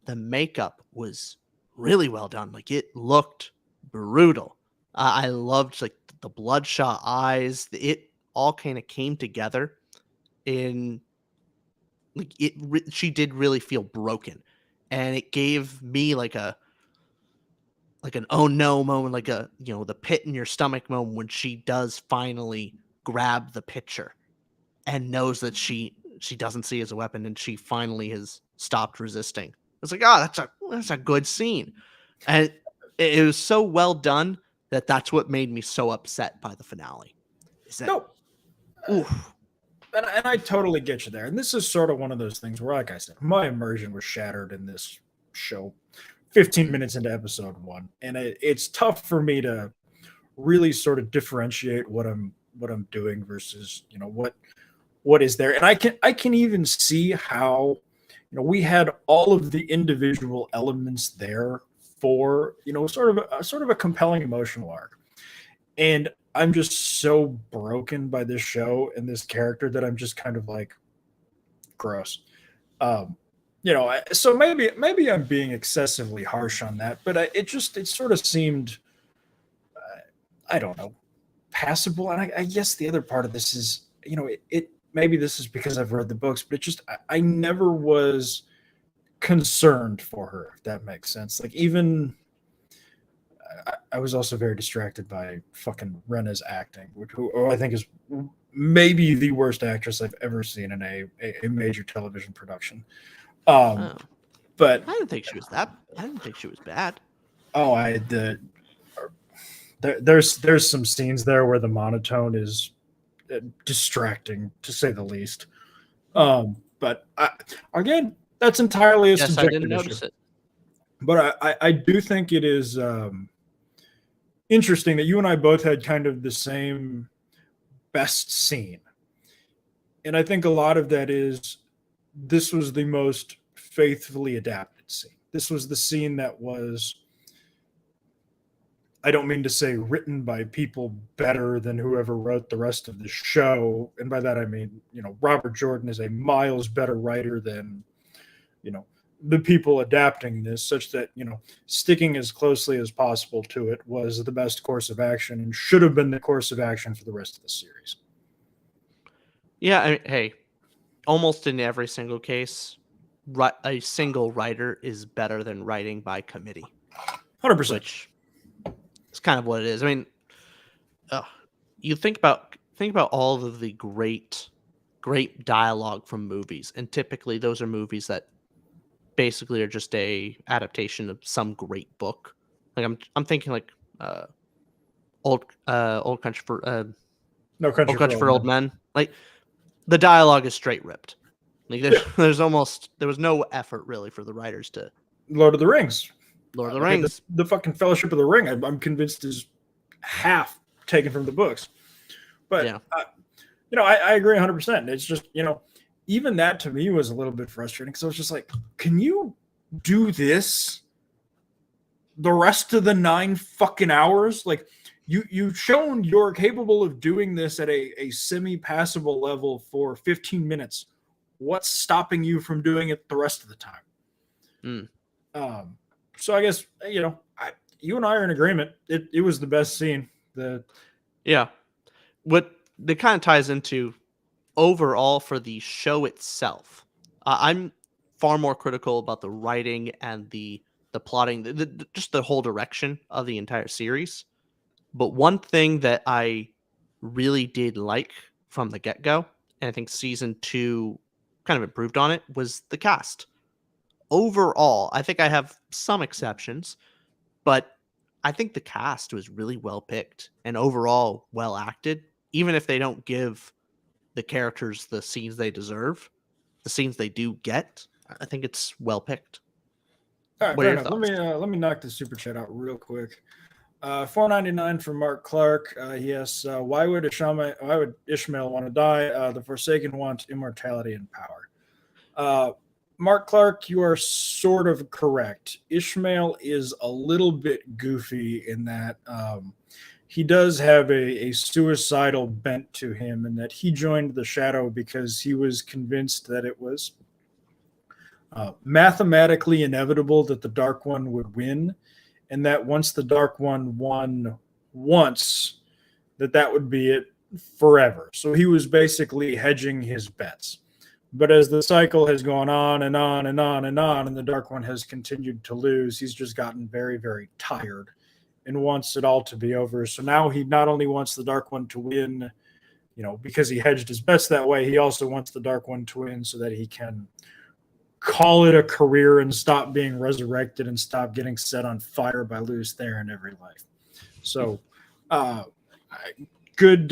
the makeup was really well done. Like it looked brutal. I loved like the bloodshot eyes. It all kind of came together in like she did really feel broken, and it gave me like an oh no moment, like a the pit in your stomach moment when she does finally grab the pitcher and knows that she doesn't see it as a weapon, and she finally has stopped resisting. It's like, oh, that's a good scene, and it was so well done that's what made me so upset by the finale. Is that No, oof. and I totally get you there. And this is sort of one of those things where, like I said, my immersion was shattered in this show 15 minutes into episode 1. And it's tough for me to really sort of differentiate what I'm doing versus, what is there. And I can even see how, we had all of the individual elements there for, sort of a compelling emotional arc. And I'm just so broken by this show and this character that I'm just kind of like gross. Um, so maybe I'm being excessively harsh on that, but it sort of seemed, I don't know, passable. And I guess the other part of this is, it maybe this is because I've read the books, but it just I never was concerned for her, if that makes sense. Like even I was also very distracted by fucking Rena's acting, who I think is maybe the worst actress I've ever seen in a major television production. Um, Oh, but I didn't think she was bad. oh, there's some scenes there where the monotone is distracting to say the least. But again, that's entirely a Yes, I didn't subjective issue. notice it. But I do think it is interesting that you and I both had kind of the same best scene. And I think a lot of that is this was the most faithfully adapted scene. This was the scene that was, I don't mean to say written by people better than whoever wrote the rest of the show. And by that, I mean, Robert Jordan is a miles better writer than, the people adapting this, such that, sticking as closely as possible to it was the best course of action and should have been the course of action for the rest of the series. Yeah, hey, almost in every single case, a single writer is better than writing by committee. 100%. Which is kind of what it is. I mean, you think about all of the great dialogue from movies, and typically those are movies that basically are just a adaptation of some great book. Like I'm thinking like old country for No Country, Old Country for Old Men. Like the dialogue is straight ripped. Like there was no effort really for the writers to. Lord of the Rings. Lord of the Rings. The fucking Fellowship of the Ring, I'm convinced is half taken from the books. But, yeah. I agree 100%. It's just, even that to me was a little bit frustrating because I was just like, can you do this the rest of the 9 fucking hours? Like, you've shown you're capable of doing this at a semi-passable level for 15 minutes. What's stopping you from doing it the rest of the time? So I guess, you and I are in agreement. It was the best scene. Yeah. What that kind of ties into overall for the show itself. I'm far more critical about the writing and the plotting, just the whole direction of the entire series. But one thing that I really did like from the get-go and I think season 2 kind of improved on it, was the cast. Overall, I think I have some exceptions, but I think the cast was really well picked and overall well acted, even if they don't give the characters the scenes they deserve, the scenes they do get. I think it's well picked. All right, What are fair your enough. thoughts? Let me knock the super chat out real quick. 4.99 from Mark Clark. He asks, why would Ishmael want to die? The Forsaken want immortality and power. Mark Clark, you are sort of correct. Ishmael is a little bit goofy in that he does have a suicidal bent to him, and that he joined the Shadow because he was convinced that it was mathematically inevitable that the Dark One would win, and that once the Dark One won once, that would be it forever. So he was basically hedging his bets. But as the cycle has gone on and on and on and on, and the Dark One has continued to lose, he's just gotten very, very tired and wants it all to be over. So now he not only wants the Dark One to win, because he hedged his bets that way, he also wants the Dark One to win so that he can call it a career and stop being resurrected and stop getting set on fire by Lewis Thayer in every life. So, good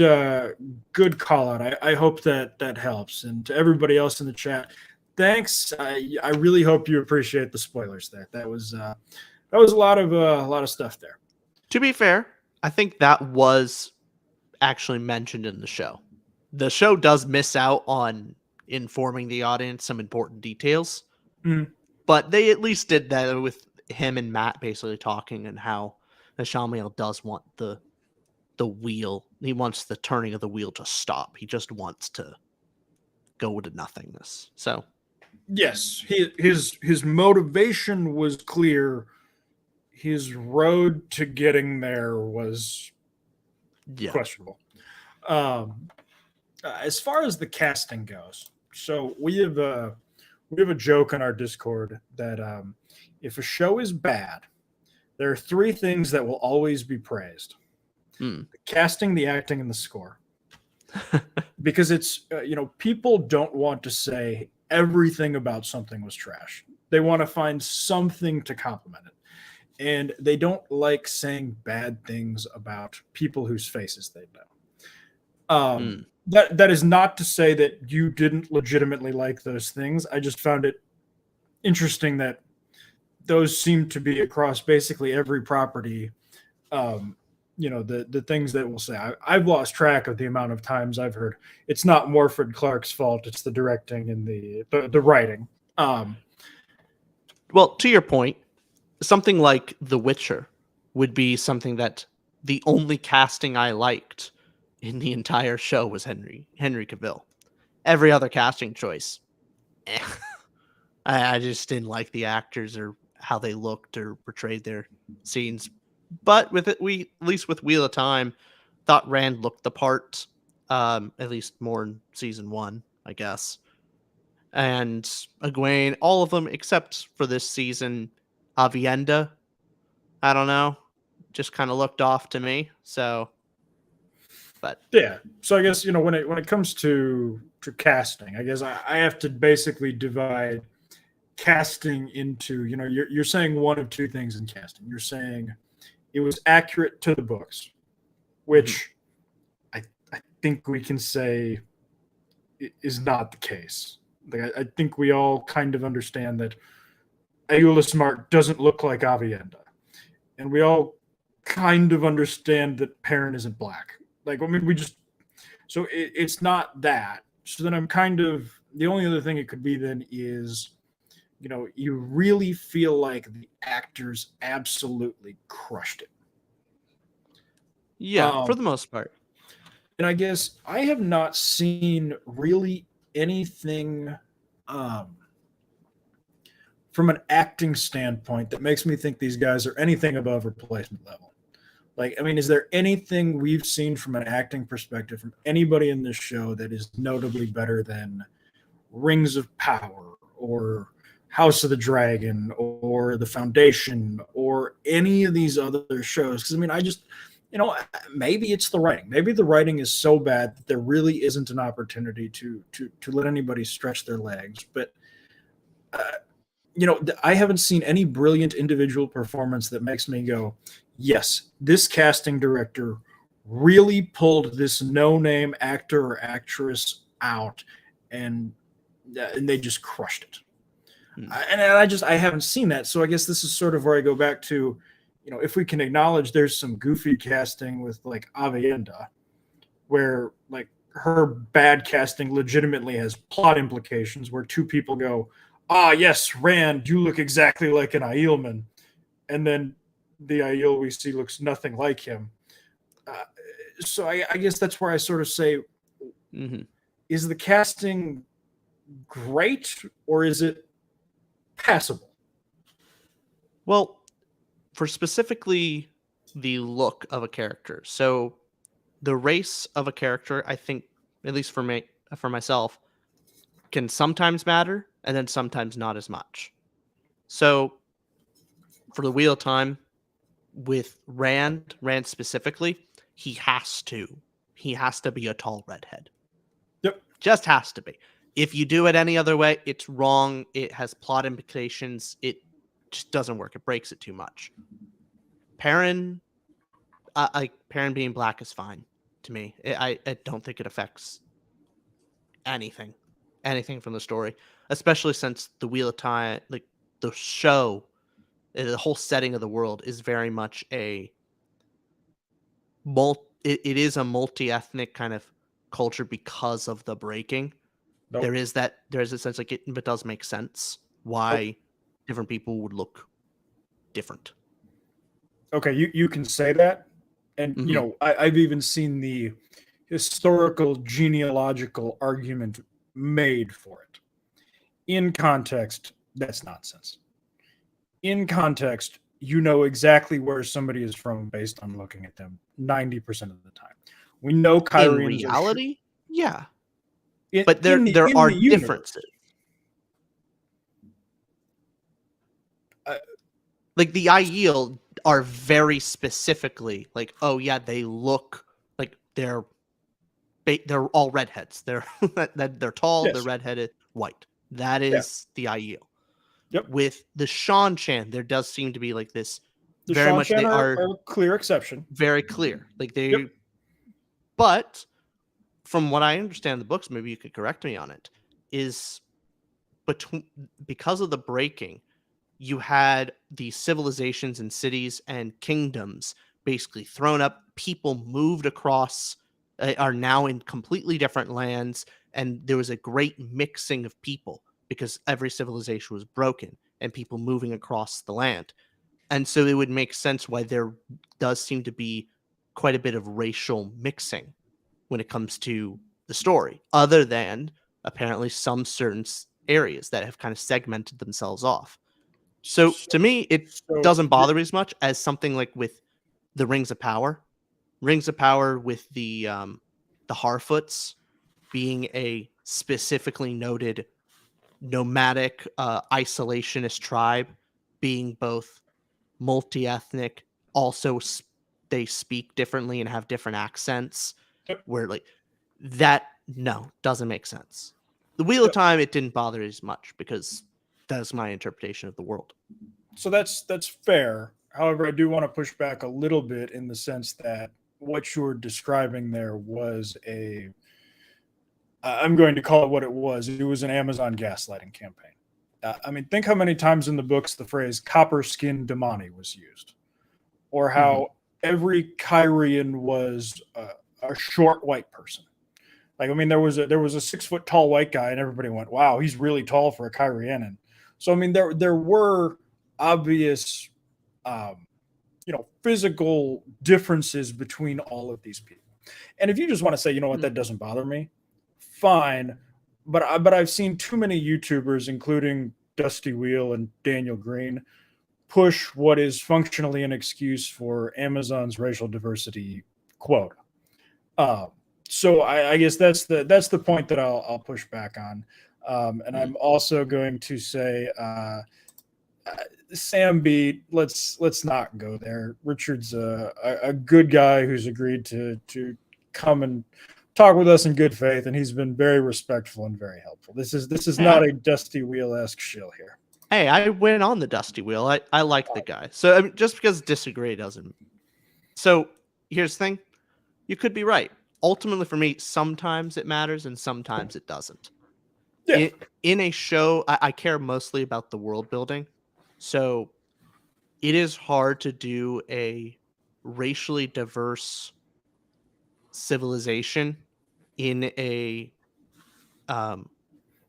call out. I hope that helps. And to everybody else in the chat, thanks. I really hope you appreciate the spoilers there. That was a lot of stuff there. To be fair, I think that was actually mentioned in the show. The show does miss out on informing the audience some important details, but they at least did that with him and Matt basically talking, and how Ishmael does want the wheel. He wants the turning of the wheel to stop. He just wants to go to nothingness. So yes, his motivation was clear. His road to getting there was questionable. As far as the casting goes, so we have a joke on our Discord that if a show is bad, there are 3 things that will always be praised: the casting, the acting, and the score. Because it's people don't want to say everything about something was trash. They want to find something to compliment it. And they don't like saying bad things about people whose faces they know. That is not to say that you didn't legitimately like those things. I just found it interesting that those seem to be across basically every property. The things that we'll say. I've lost track of the amount of times I've heard it's not Morford Clark's fault, it's the directing and the writing. Well, to your point, something like The Witcher would be something that the only casting I liked in the entire show was Henry Cavill. Every other casting choice, I just didn't like the actors or how they looked or portrayed their scenes. But with it, at least with Wheel of Time, thought Rand looked the part, at least more in season 1, I guess. And Egwene, all of them except for this season, Avienda, I don't know, just kind of looked off to me. So, but yeah. So I guess when it comes to casting, I guess I have to basically divide casting into you're saying one of 2 things in casting. You're saying it was accurate to the books, which I think we can say is not the case. Like I think we all kind of understand that Ayula Smart doesn't look like Avienda, and we all kind of understand that Perrin isn't black. Like, I mean, it's not that. So then I'm kind of, the only other thing it could be then is, you really feel like the actors absolutely crushed it. Yeah, for the most part. And I guess I have not seen really anything from an acting standpoint that makes me think these guys are anything above replacement level. Like, I mean, is there anything we've seen from an acting perspective from anybody in this show that is notably better than Rings of Power or House of the Dragon or The Foundation or any of these other shows? Because, I mean, maybe it's the writing. Maybe the writing is so bad that there really isn't an opportunity to let anybody stretch their legs. But I haven't seen any brilliant individual performance that makes me go, yes, this casting director really pulled this no-name actor or actress out, and they just crushed it. And I haven't seen that. So I guess this is sort of where I go back to, if we can acknowledge there's some goofy casting with like Avienda, where like her bad casting legitimately has plot implications where two people go, ah, yes, Rand, you look exactly like an Aielman. And then the Aiel we see looks nothing like him. So I guess that's where I sort of say, is the casting great or is it passable? Well, for specifically the look of a character. So the race of a character, I think, at least for myself, can sometimes matter and then sometimes not as much. So for the Wheel of Time, with Rand specifically, he has to be a tall redhead. Yep. Just has to be. If you do it any other way, it's wrong. It has plot implications. It just doesn't work. It breaks it too much. Perrin being black is fine to me. I don't think it affects anything from the story, especially since the Wheel of Time, like the show, the whole setting of the world is very much it is a multi-ethnic kind of culture because of the breaking. Nope. There's a sense like it does make sense why different people would look different. Okay, you can say that, and I've even seen the historical genealogical argument made for it. In context, that's nonsense. In context, you know exactly where somebody is from based on looking at them 90% of the time. We know Kyrians. In reality, yeah. But there are differences. Like the Aiel are very specifically like, oh yeah, they look like they're all redheads. They're tall, yes. They're redheaded, white. That is the Aiel. Yep. With the Shan-Chan, there does seem to be like this. The very much they are a clear exception. Very clear, like they. Yep. But from what I understand in the books, maybe you could correct me on it, is because of the breaking, you had the civilizations and cities and kingdoms basically thrown up. People moved across, are now in completely different lands, and there was a great mixing of people because every civilization was broken and people moving across the land. And so it would make sense why there does seem to be quite a bit of racial mixing when it comes to the story, other than apparently some certain areas that have kind of segmented themselves off. So to me, it doesn't bother me as much as something like with the Rings of Power. Rings of Power with the Harfoots being a specifically noted nomadic isolationist tribe, being both multi-ethnic, also they speak differently and have different accents. Yep. Where like that doesn't make sense. The Wheel of Time, it didn't bother as much because that's my interpretation of the world. So that's fair. However, I do want to push back a little bit in the sense that what you were describing there was I'm going to call it what it was. It was an Amazon gaslighting campaign. I mean, think how many times in the books the phrase copper skin Damani was used, or how every Kyrian was a short white person. Like, I mean, there was a 6 foot tall white guy, and everybody went, "Wow, he's really tall for a Kyrianan." So, I mean, there were obvious, physical differences between all of these people. And if you just want to say, you know what, that doesn't bother me, fine. But I've seen too many YouTubers, including Dusty Wheel and Daniel Green, push what is functionally an excuse for Amazon's racial diversity quota. So I guess that's the point that I'll push back on. And I'm also going to say Sam beat. Let's not go there. Richard's a good guy who's agreed to come and talk with us in good faith, and he's been very respectful and very helpful. This is not a Dusty Wheel-esque shill here. Hey, I went on the Dusty Wheel. I like the guy. So I mean, just because disagree doesn't. So here's the thing. You could be right. Ultimately, for me, sometimes it matters and sometimes it doesn't. Yeah. In a show, I care mostly about the world building. So it is hard to do a racially diverse civilization in a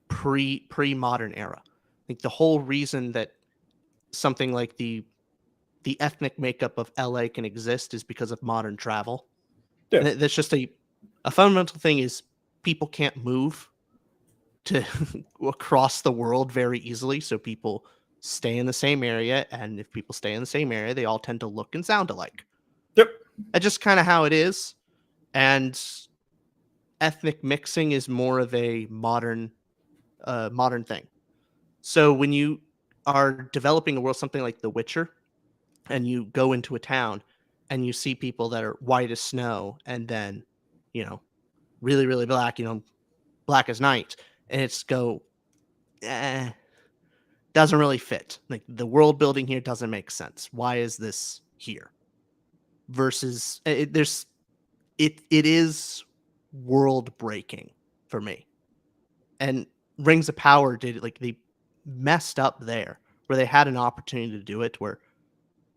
pre-modern era. I think the whole reason that something like the ethnic makeup of LA can exist is because of modern travel. Yeah. And that's just a fundamental thing is people can't move to across the world very easily. So people stay in the same area. And if people stay in the same area, they all tend to look and sound alike. Yep. That's just kind of how it is. And ethnic mixing is more of a modern thing. So when you are developing a world, something like The Witcher, and you go into a town and you see people that are white as snow and then, really, really black, black as night, and it's doesn't really fit. Like the world building here doesn't make sense. Why is this here? Versus it is world breaking for me. And Rings of Power did it, like they messed up there where they had an opportunity to do it where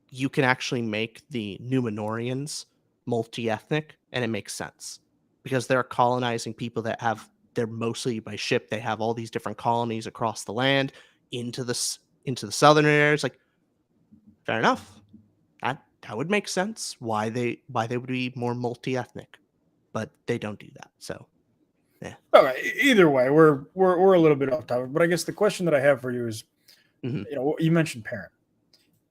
you can actually make the Numenorians multi-ethnic and it makes sense because they're colonizing people they're mostly by ship. They have all these different colonies across the land into the southern areas. Like, fair enough. That would make sense. Why they would be more multi-ethnic, but they don't do that. So, yeah. Okay. Either way, we're a little bit off topic, but I guess the question that I have for you is, you mentioned Perrin.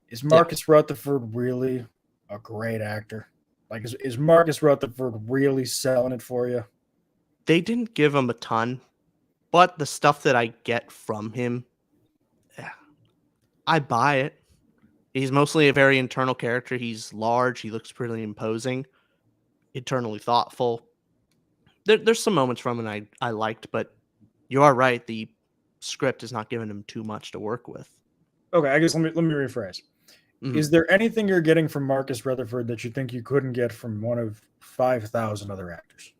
Is Marcus Rutherford really a great actor? Like, is Marcus Rutherford really selling it for you? They didn't give him a ton, but the stuff that I get from him, I buy it. He's mostly a very internal character. He's large. He looks pretty imposing, eternally thoughtful. There's some moments from him I liked, but you are right. The script is not giving him too much to work with. Okay, I guess let me rephrase. Mm-hmm. Is there anything you're getting from Marcus Rutherford that you think you couldn't get from one of 5,000 other actors?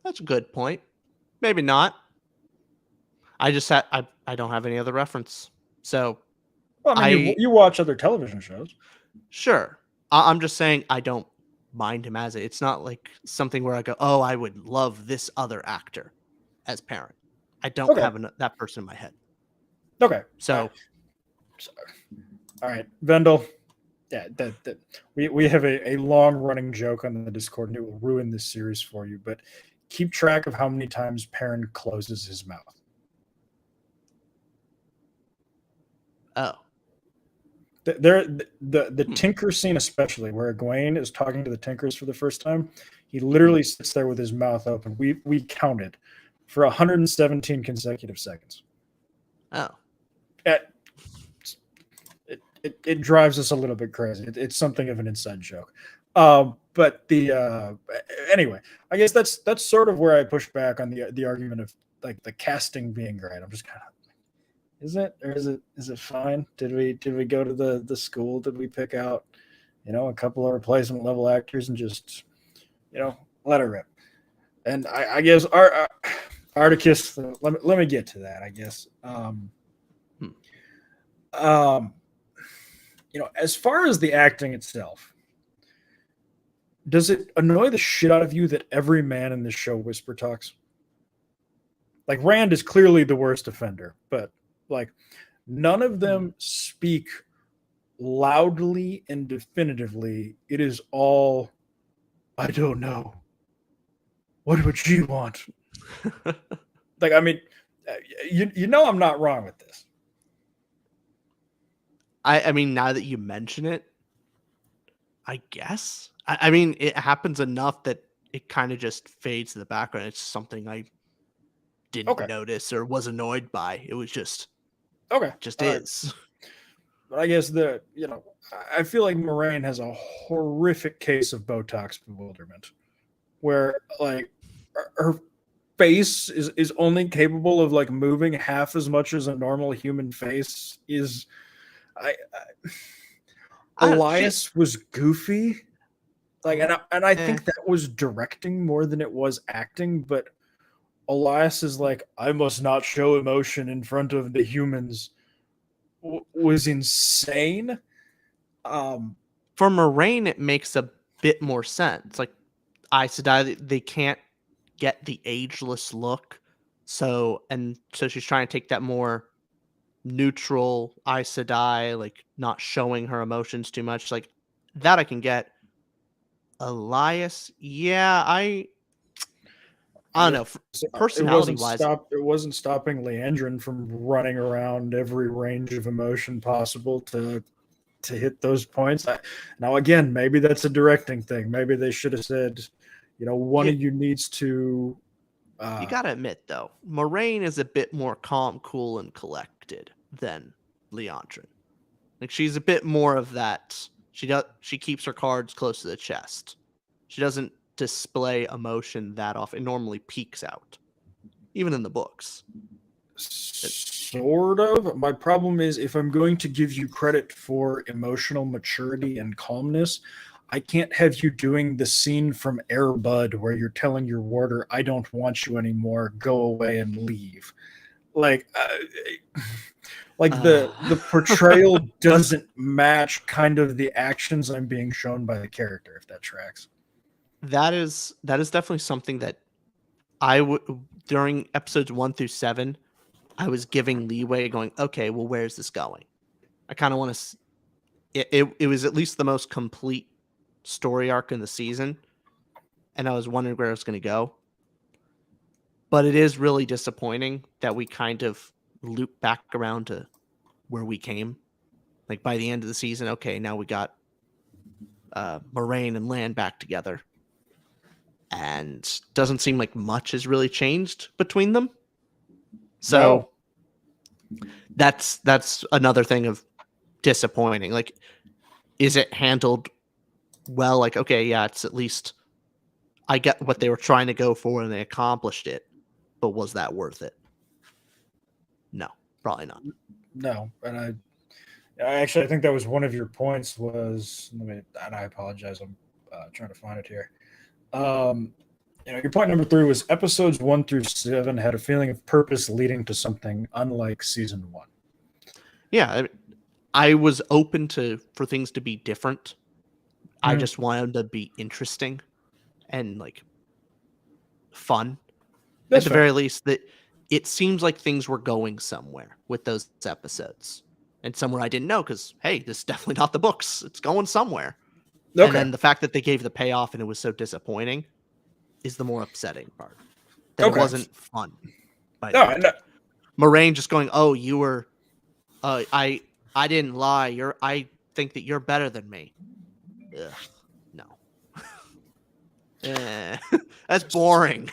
That's a good point. Maybe not. I just I don't have any other reference. So, well, I mean, you watch other television shows. Sure. I'm just saying I don't mind him as it. It's not like something where I go, oh, I would love this other actor as Perrin. I don't have that person in my head. Okay. So, all right, Vendel. Yeah, that we have a long running joke on the Discord, and it will ruin this series for you. But keep track of how many times Perrin closes his mouth. Oh. The Tinker scene, especially where Egwene is talking to the Tinkers for the first time, he literally sits there with his mouth open. We counted for 117 consecutive seconds. Oh. It drives us a little bit crazy. It's something of an inside joke. But anyway, I guess that's sort of where I push back on the argument of like the casting being great. I'm just kind of, is it or is it fine? Did we go to the school? Did we pick out a couple of replacement level actors and just let it rip? And I guess our Articus. Let me get to that. I guess. As far as the acting itself, does it annoy the shit out of you that every man in this show whisper talks? Like, Rand is clearly the worst offender, but like none of them speak loudly and definitively. It is all, I don't know. What would you want? Like, I mean, I'm not wrong with this. I mean, now that you mention it, I guess. I mean, it happens enough that it kind of just fades to the background. It's something I didn't notice or was annoyed by. It was just Okay. Just All right. is. But I guess I feel like Moraine has a horrific case of Botox bewilderment, where like her face is only capable of like moving half as much as a normal human face is. I Elias was goofy, like, and I think that was directing more than it was acting. But Elias is like, I must not show emotion in front of the humans, was insane. For Moraine, it makes a bit more sense. Like Aes Sedai, they can't get the ageless look, so she's trying to take that more neutral Aes Sedai, like not showing her emotions too much. Like that I can get. Elias, yeah, I don't know. Personality wise, It wasn't stopping Liandrin from running around every range of emotion possible to hit those points. Now, again, maybe that's a directing thing. Maybe they should have said, one of you needs to. You gotta admit, though, Moraine is a bit more calm, cool, and collected than Liandrin. Like she's a bit more of that. She keeps her cards close to the chest. She doesn't display emotion that often. It normally peeks out, even in the books. Sort of. My problem is, if I'm going to give you credit for emotional maturity and calmness, I can't have you doing the scene from Air Bud where you're telling your warder, I don't want you anymore, go away and leave. Like the portrayal doesn't match kind of the actions I'm being shown by the character, if that tracks. That is definitely something that I would, during episodes 1 through 7, I was giving leeway, going, okay, well, where's this going? I kind of want to. It was at least the most complete story arc in the season, and I was wondering where it was going to go. But it is really disappointing that we kind of loop back around to where we came. Like by the end of the season, okay, now we got Moraine and Lan back together, and doesn't seem like much has really changed between them. So that's another thing of disappointing. Like, is it handled well? Like, okay, yeah, it's at least I get what they were trying to go for and they accomplished it, but was that worth it? No, probably not. No, and I think that was one of your points. And I apologize. I'm trying to find it here. Your point number 3 was episodes 1 through 7 had a feeling of purpose leading to something unlike season 1. Yeah, I was open for things to be different. I just wanted them to be interesting and like fun. At the very least, that it seems like things were going somewhere with those episodes, and somewhere I didn't know, because hey, this is definitely not the books. It's going somewhere. Okay. And then the fact that they gave the payoff and it was so disappointing is the more upsetting part. That it wasn't fun. Moraine just going, "Oh, you were, I didn't lie. I think that you're better than me." Ugh, no. That's boring.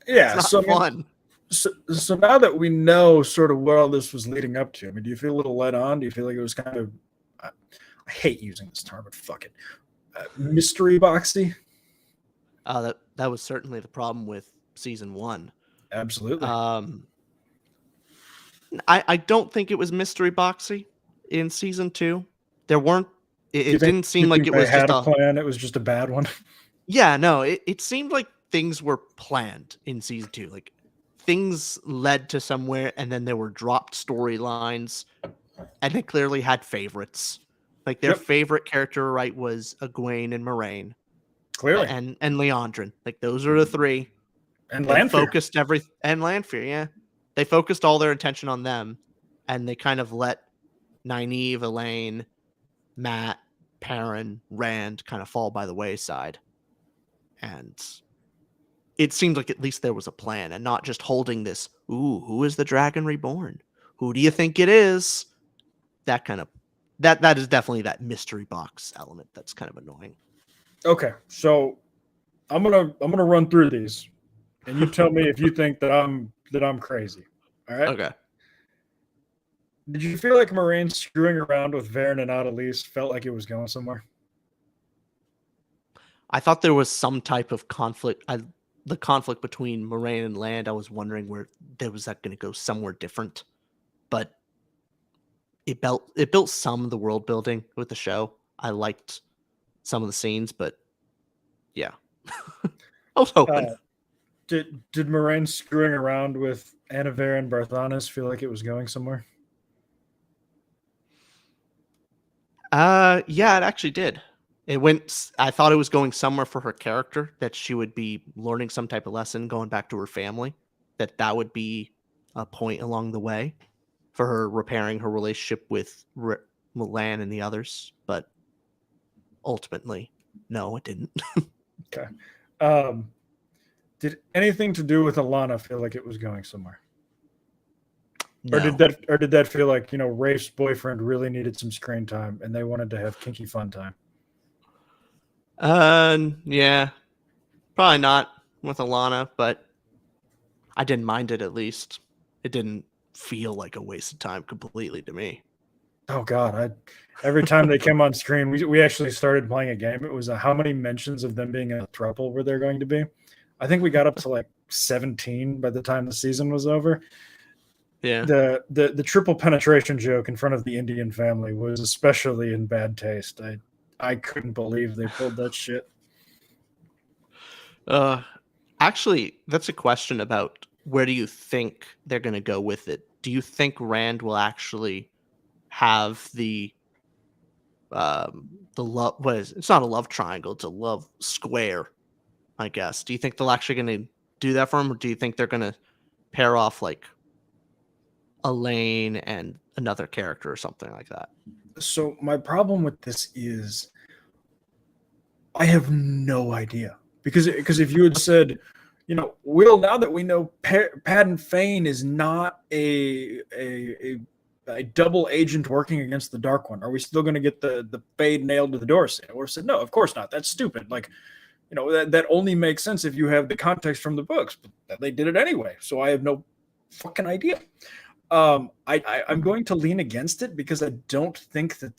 Yeah, it's not fun. So now that we know sort of what all this was leading up to, I mean, do you feel a little let on? Do you feel like it was kind of, I hate using this term, but fuck it, mystery boxy? That was certainly the problem with season 1. Absolutely. I don't think it was mystery boxy in season 2. There weren't. It didn't seem like it was just a plan. It was just a bad one. Yeah, no. It seemed like things were planned in season 2. Like things led to somewhere, and then there were dropped storylines, and they clearly had favorites. Like their favorite character, right, was Egwene and Moraine. Clearly. And Liandrin. Like those are the 3. And they Lanfear. Focused and Lanfear, yeah. They focused all their attention on them, and they kind of let Nynaeve, Elaine, Matt, Perrin, Rand kind of fall by the wayside. And it seemed like at least there was a plan, and not just holding this, ooh, who is the Dragon Reborn? Who do you think it is? That kind of that is definitely that mystery box element that's kind of annoying. Okay, so I'm gonna run through these, and you tell me if you think that I'm crazy. All right. Okay. Did you feel like Moraine screwing around with Varen and Annalise felt like it was going somewhere? I thought there was some type of conflict. The conflict between Moraine and Land, I was wondering where there was that going to go somewhere different, but it built some of the world building with the show. I liked some of the scenes, but yeah, I was hoping. Did Moraine screwing around with Annavare and Barthanas feel like it was going somewhere? Yeah, it actually did. It went. I thought it was going somewhere for her character, that she would be learning some type of lesson, going back to her family. That would be a point along the way for her repairing her relationship with Milan and the others. But ultimately, no, it didn't. Okay. Did anything to do with Alana feel like it was going somewhere? No. Or did that feel like, Rafe's boyfriend really needed some screen time and they wanted to have kinky fun time? Yeah, probably not with Alana, but I didn't mind it. At least it didn't feel like a waste of time completely to me. Oh God! Every time they came on screen, we actually started playing a game. It was how many mentions of them being a throuple were there going to be? I think we got up to like 17 by the time the season was over. Yeah. The triple penetration joke in front of the Indian family was especially in bad taste. I couldn't believe they pulled that shit. Actually, that's a question about where do you think they're going to go with it? Do you think Rand will actually have the love? What is it? It's not a love triangle; it's a love square, I guess. Do you think they're actually going to do that for him, or do you think they're going to pair off like Elaine and another character or something like that? So my problem with this is I have no idea because if you had said, Will, now that we know Padden Fane is not a double agent working against the Dark One, are we still going to get the fade nailed to the door? Or said, no, of course not. That's stupid. Like, that only makes sense if you have the context from the books, but they did it anyway. So I have no fucking idea. I'm going to lean against it because I don't think that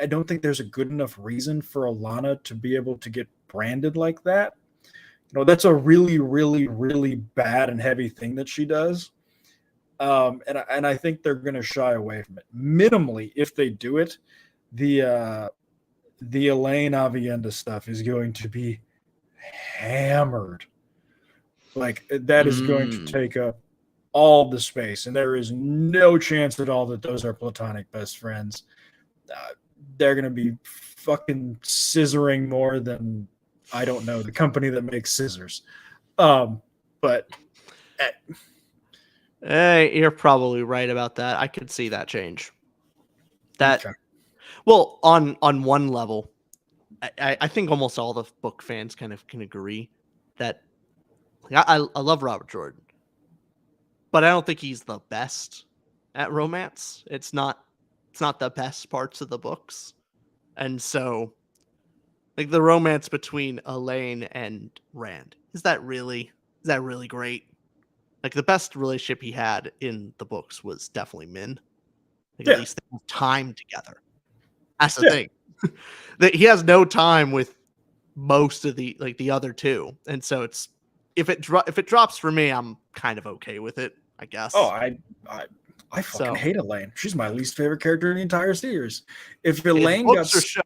I don't think there's a good enough reason for Alana to be able to get branded like that. That's a really, really, really bad and heavy thing that she does. And I think they're going to shy away from it. Minimally, if they do it, the Elaine Avienda stuff is going to be hammered. Like that is going to take up all the space, and there is no chance at all that those are platonic best friends. They're going to be fucking scissoring more than, I don't know, the company that makes scissors. But You're probably right about that. I could see that change. That okay. Well, on one level, I think almost all the book fans kind of can agree that I love Robert Jordan, but I don't think he's the best at romance. It's not the best parts of the books, and so like the romance between Elaine and Rand is that really great? Like the best relationship he had in the books was definitely Min. Like at least they have time together. That's the thing. That he has no time with most of the other two, and so it's if it drops for me, I'm kind of okay with it, I guess. Oh, I fucking hate Elaine. She's my least favorite character in the entire series. If Elaine got show.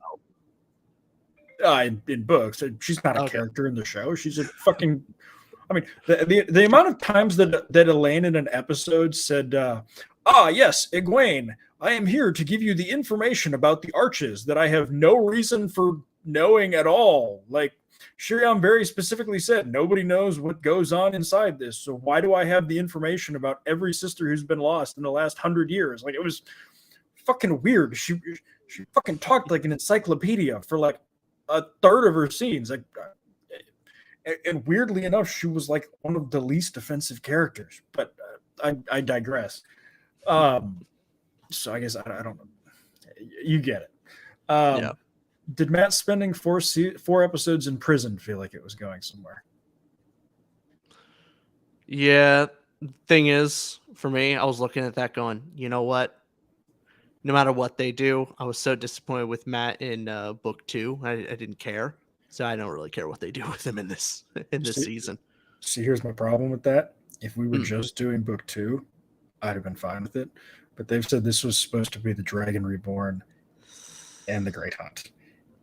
In books, she's not a character in the show. She's a fucking. I mean, the amount of times that Elaine in an episode said, yes, Egwene, I am here to give you the information about the arches that I have no reason for knowing at all. Like, Shiriam very specifically said, nobody knows what goes on inside this, so why do I have the information about every sister who's been lost in the last 100 years? Like, it was fucking weird. She fucking talked like an encyclopedia for like a third of her scenes. Like, and weirdly enough, she was like one of the least offensive characters. But I digress. So I guess I don't know. You get it. Did Matt spending four episodes in prison feel like it was going somewhere? Yeah. Thing is, for me, I was looking at that going, you know what? no matter what they do. I was so disappointed with Matt in book 2. I didn't care, so I don't really care what they do with him in this season. See, here's my problem with that. If we were just doing book 2, I'd have been fine with it. But they've said this was supposed to be the Dragon Reborn and the Great Hunt.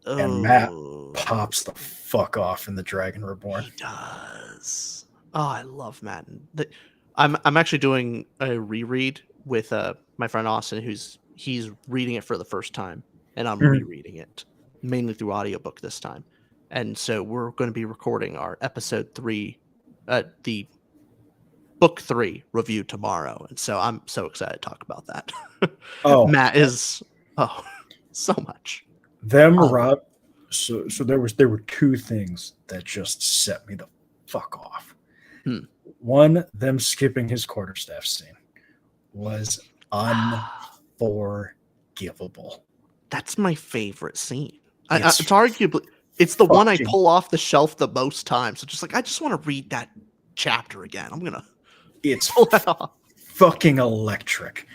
And Matt pops the fuck off in the Dragon Reborn. He does. Oh, I love Matt. I'm actually doing a reread with my friend Austin, he's reading it for the first time, and I'm rereading it mainly through audiobook this time. And so we're going to be recording our episode 3, the book 3 review tomorrow. And so I'm so excited to talk about that. Matt is so much. Rob. So there were 2 things that just set me the fuck off. One, them skipping his quarterstaff scene was unforgivable. That's my favorite scene. It's arguably the one I pull off the shelf the most times. So just like, I just want to read that chapter again. I'm gonna. It's fucking electric.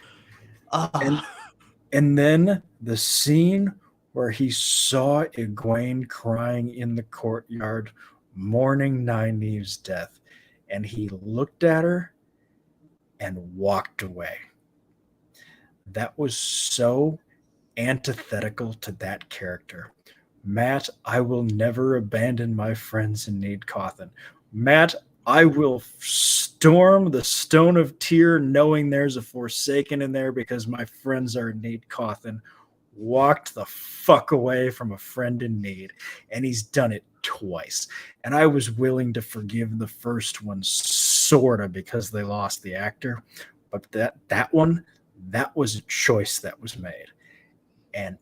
And then the scene where he saw Egwene crying in the courtyard, mourning Nynaeve's death, and he looked at her and walked away. That was so antithetical to that character. Matt, I will never abandon my friends in Need Cawthon. Matt, I will storm the Stone of Tear knowing there's a Forsaken in there because my friends are in Need Cawthon. Walked the fuck away from a friend in need. And he's done it twice. And I was willing to forgive the first one sort of because they lost the actor. But that one, that was a choice that was made. And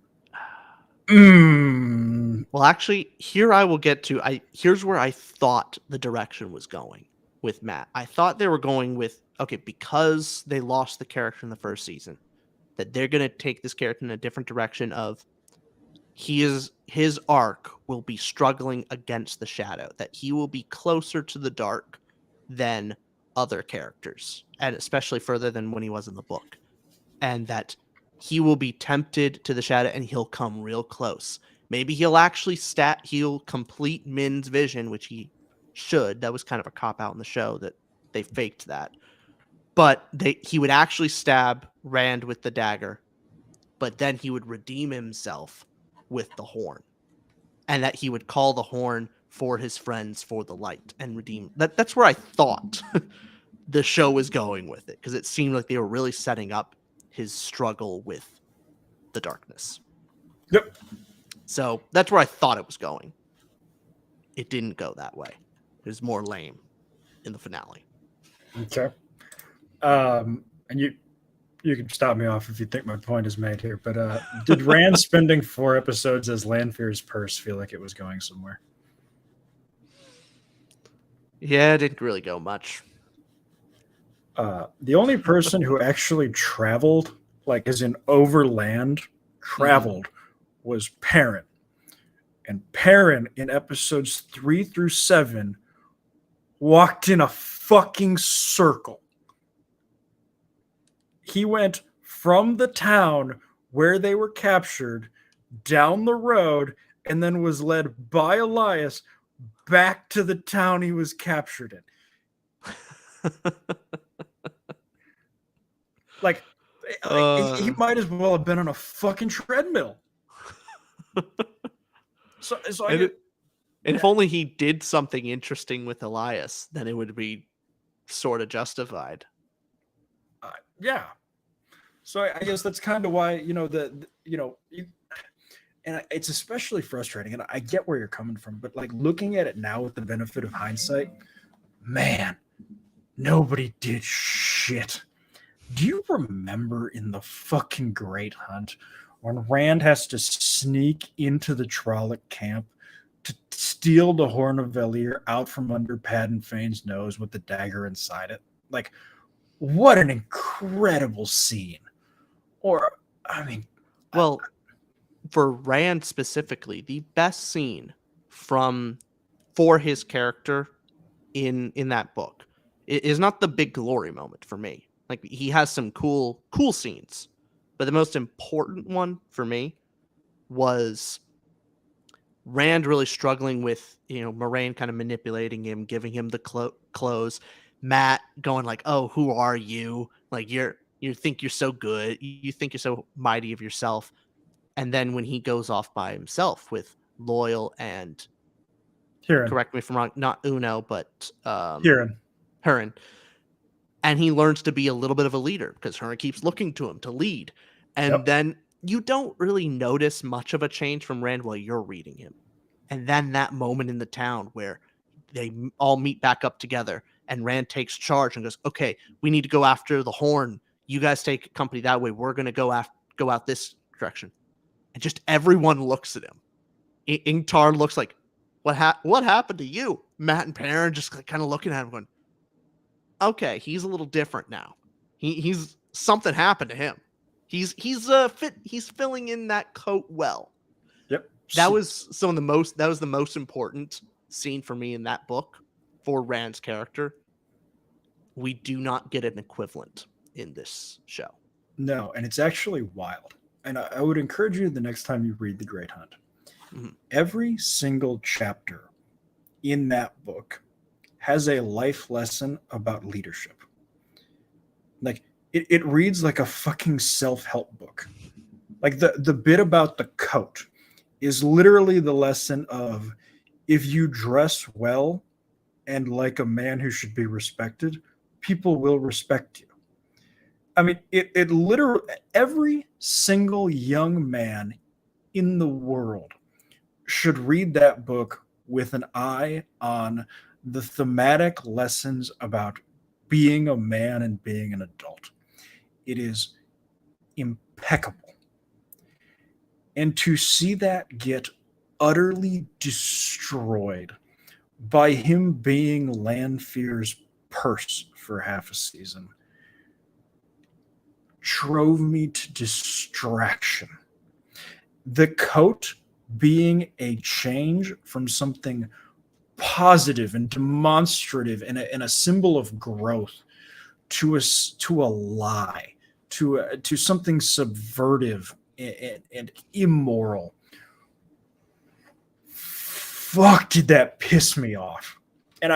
well, actually, here I will get to. Here's where I thought the direction was going with Matt. I thought they were going with, okay, because they lost the character in the first season, that they're going to take this character in a different direction of his arc will be struggling against the shadow, that he will be closer to the dark than other characters, and especially further than when he was in the book, and that he will be tempted to the shadow and he'll come real close. Maybe he'll actually he'll complete Min's vision, which he should. That was kind of a cop-out in the show that they faked that. But he would actually stab Rand with the dagger, but then he would redeem himself with the horn. And that he would call the horn for his friends for the light and redeem. That's where I thought the show was going with it, because it seemed like they were really setting up his struggle with the darkness. Yep. So that's where I thought it was going. It didn't go that way. It was more lame in the finale. Okay. And you can stop me off if you think my point is made here, but did Rand spending 4 episodes as Lanfear's purse feel like it was going somewhere? Yeah, it didn't really go much. The only person who actually traveled, like as in overland, traveled, was Perrin. And Perrin in episodes 3 through 7 walked in a fucking circle. He went from the town where they were captured down the road and then was led by Elias back to the town he was captured in. Like, he might as well have been on a fucking treadmill. If only he did something interesting with Elias, then it would be sort of justified. Yeah. So I guess that's kind of why, and it's especially frustrating, and I get where you're coming from, but like looking at it now with the benefit of hindsight, man, nobody did shit. Do you remember in the fucking Great Hunt when Rand has to sneak into the Trolloc camp to steal the Horn of Valir out from under Padden Fane's nose with the dagger inside it? Like, what an incredible scene. Or, I mean... Well, for Rand specifically, the best scene for his character in that book is not the big glory moment for me. Like, he has some cool scenes, But the most important one for me was Rand really struggling with, Moraine kind of manipulating him, giving him the clothes. Matt going like, "Oh, who are you? Like you think you're so good. You think you're so mighty of yourself." And then when he goes off by himself with Loyal and, Huron. correct me if I'm wrong, not Uno, but Huron. And he learns to be a little bit of a leader because Huron keeps looking to him to lead. And then you don't really notice much of a change from Rand while you're reading him. And then that moment in the town where they all meet back up together and Rand takes charge and goes, "Okay, we need to go after the horn. You guys take company that way. We're going to go out this direction." And just everyone looks at him. Ingtar looks like, what happened to you? Matt and Perrin just kind of looking at him going, okay, he's a little different now. He's something happened to him. He's filling in that coat well. Yep. That was the most important scene for me in that book for Rand's character. We do not get an equivalent in this show. No, and it's actually wild. And I would encourage you the next time you read The Great Hunt. Mm-hmm. Every single chapter in that book has a life lesson about leadership. Like it reads like a fucking self-help book. Like the bit about the coat is literally the lesson of, if you dress well and like a man who should be respected, people will respect you. I mean, it literally, every single young man in the world should read that book with an eye on the thematic lessons about being a man and being an adult. It is impeccable. And to see that get utterly destroyed by him being Lanfear's purse for half a season drove me to distraction. The coat being a change from something positive and demonstrative and a symbol of growth to a lie, to something subvertive and immoral. Fuck, did that piss me off? And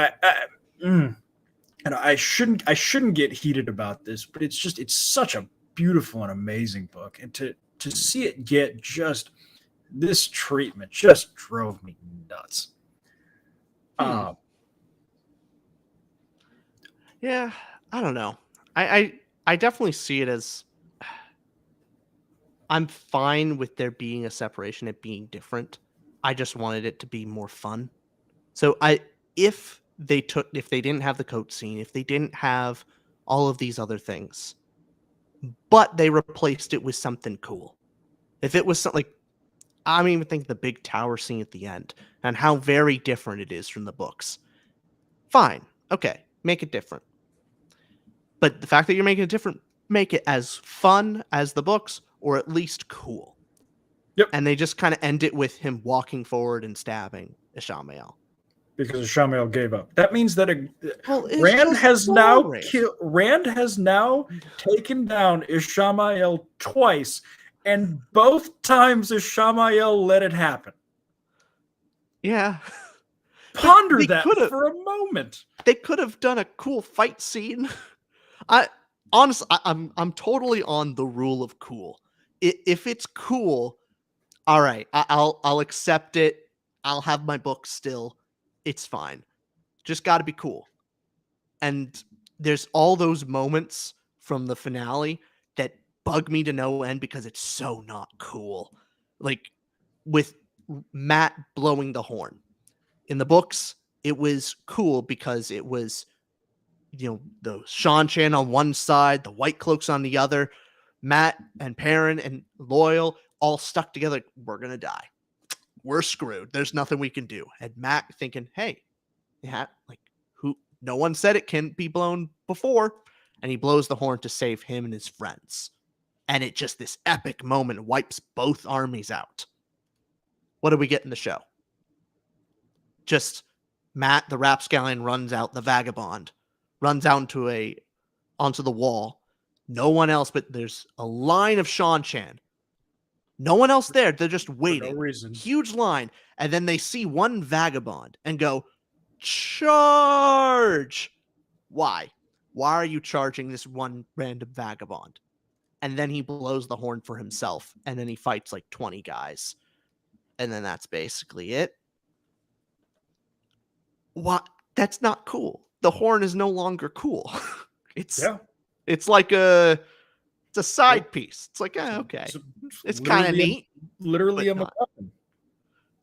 I shouldn't get heated about this, but it's such a beautiful and amazing book, and to see it get just this treatment just drove me nuts. Yeah, I don't know. I definitely see it as, I'm fine with there being a separation, it being different. I just wanted it to be more fun. So if they didn't have the coat scene, if they didn't have all of these other things, but they replaced it with something cool. If it was something like, I don't even think the big tower scene at the end and how very different it is from the books. Fine. Okay. Make it different. But the fact that you're making it different, make it as fun as the books, or at least cool. Yep. And they just kind of end it with him walking forward and stabbing Ishmael. Because Ishmael gave up. That means that Rand has now taken down Ishmael twice, and both times Ishmael let it happen. Yeah. Ponder that for a moment. They could have done a cool fight scene. I'm totally on the rule of cool. If it's cool, all right, I'll accept it. I'll have my book still. It's fine. Just got to be cool. And there's all those moments from the finale that bug me to no end because it's so not cool. Like with Matt blowing the horn. In the books, it was cool because it was, the Shan on one side, the Whitecloaks on the other, Matt and Perrin and Loyal all stuck together. We're going to die. We're screwed. There's nothing we can do. And Matt thinking, hey, no one said it can't be blown before. And he blows the horn to save him and his friends. And it just, this epic moment wipes both armies out. What do we get in the show? Just Matt, the rapscallion, runs out, the vagabond, runs out onto the wall, No one else, but there's a line of Shan Chan. No one else there. They're just waiting. For no reason. Huge line. And then they see one vagabond and go, charge! Why? Why are you charging this one random vagabond? And then he blows the horn for himself. And then he fights like 20 guys. And then that's basically it. What? That's not cool. The horn is no longer cool. It's like it's a side piece. It's like, okay. It's kind of neat. Literally a MacGuffin.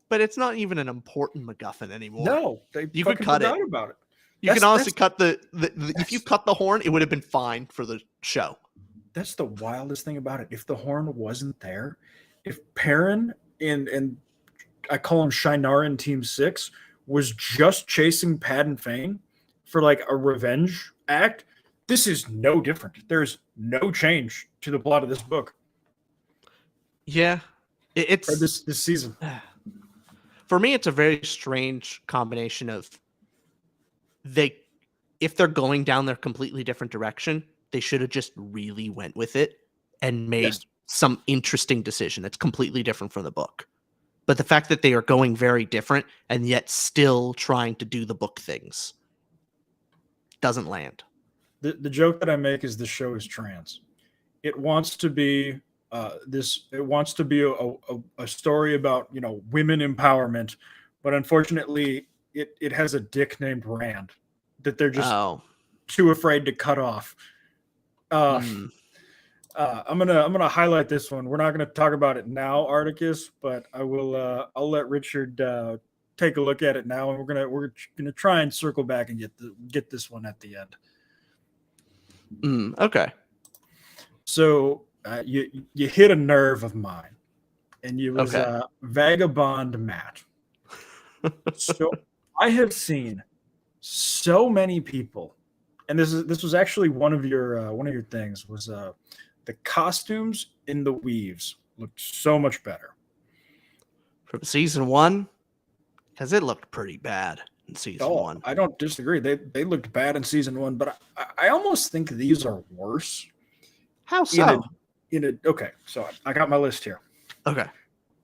But it's not even an important MacGuffin anymore. No, you could cut it. About it. You can honestly cut the if you cut the horn, it would have been fine for the show. That's the wildest thing about it. If the horn wasn't there, if Perrin and I call him Shinar in Team 6 was just chasing Pad and Fane for like a revenge act, this is no different. There's no change to the plot of this book. Yeah, it's or this season. For me, it's a very strange combination of if they're going down their completely different direction, they should have just really went with it and made some interesting decision that's completely different from the book. But the fact that they are going very different and yet still trying to do the book things doesn't land. The joke that I make is the show is trans. It wants to be It wants to be a story about women empowerment, but unfortunately, it has a dick named Rand that they're just too afraid to cut off. I'm gonna highlight this one. We're not gonna talk about it now, Articus, but I will. I'll let Richard take a look at it now, and we're gonna try and circle back and get this one at the end. Okay. So you hit a nerve of mine, and you was Vagabond Matt. So I have seen so many people, and this was actually one of your things was the costumes in the weaves looked so much better from season 1 because it looked pretty bad in season 1. I don't disagree. They looked bad in season 1, but I almost think these are worse. How so? Okay, so I got my list here. Okay.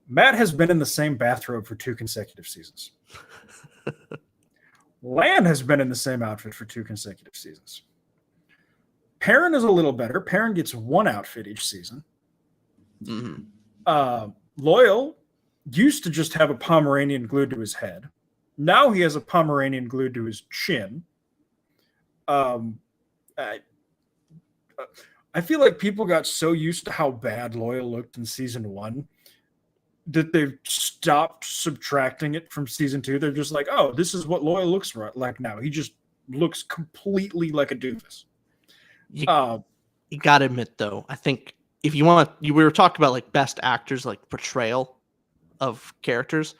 Matt has been in the same bathrobe for 2 consecutive seasons. Lan has been in the same outfit for 2 consecutive seasons. Perrin is a little better. Perrin gets 1 outfit each season. Mm-hmm. Loyal used to just have a Pomeranian glued to his head. Now he has a Pomeranian glued to his chin. I feel like people got so used to how bad Loyal looked in season 1 that they've stopped subtracting it from season 2. They're just like, oh, this is what Loyal looks like now. He just looks completely like a doofus. You gotta admit, though, I think if you want, we were talking about like best actors, like portrayal of characters.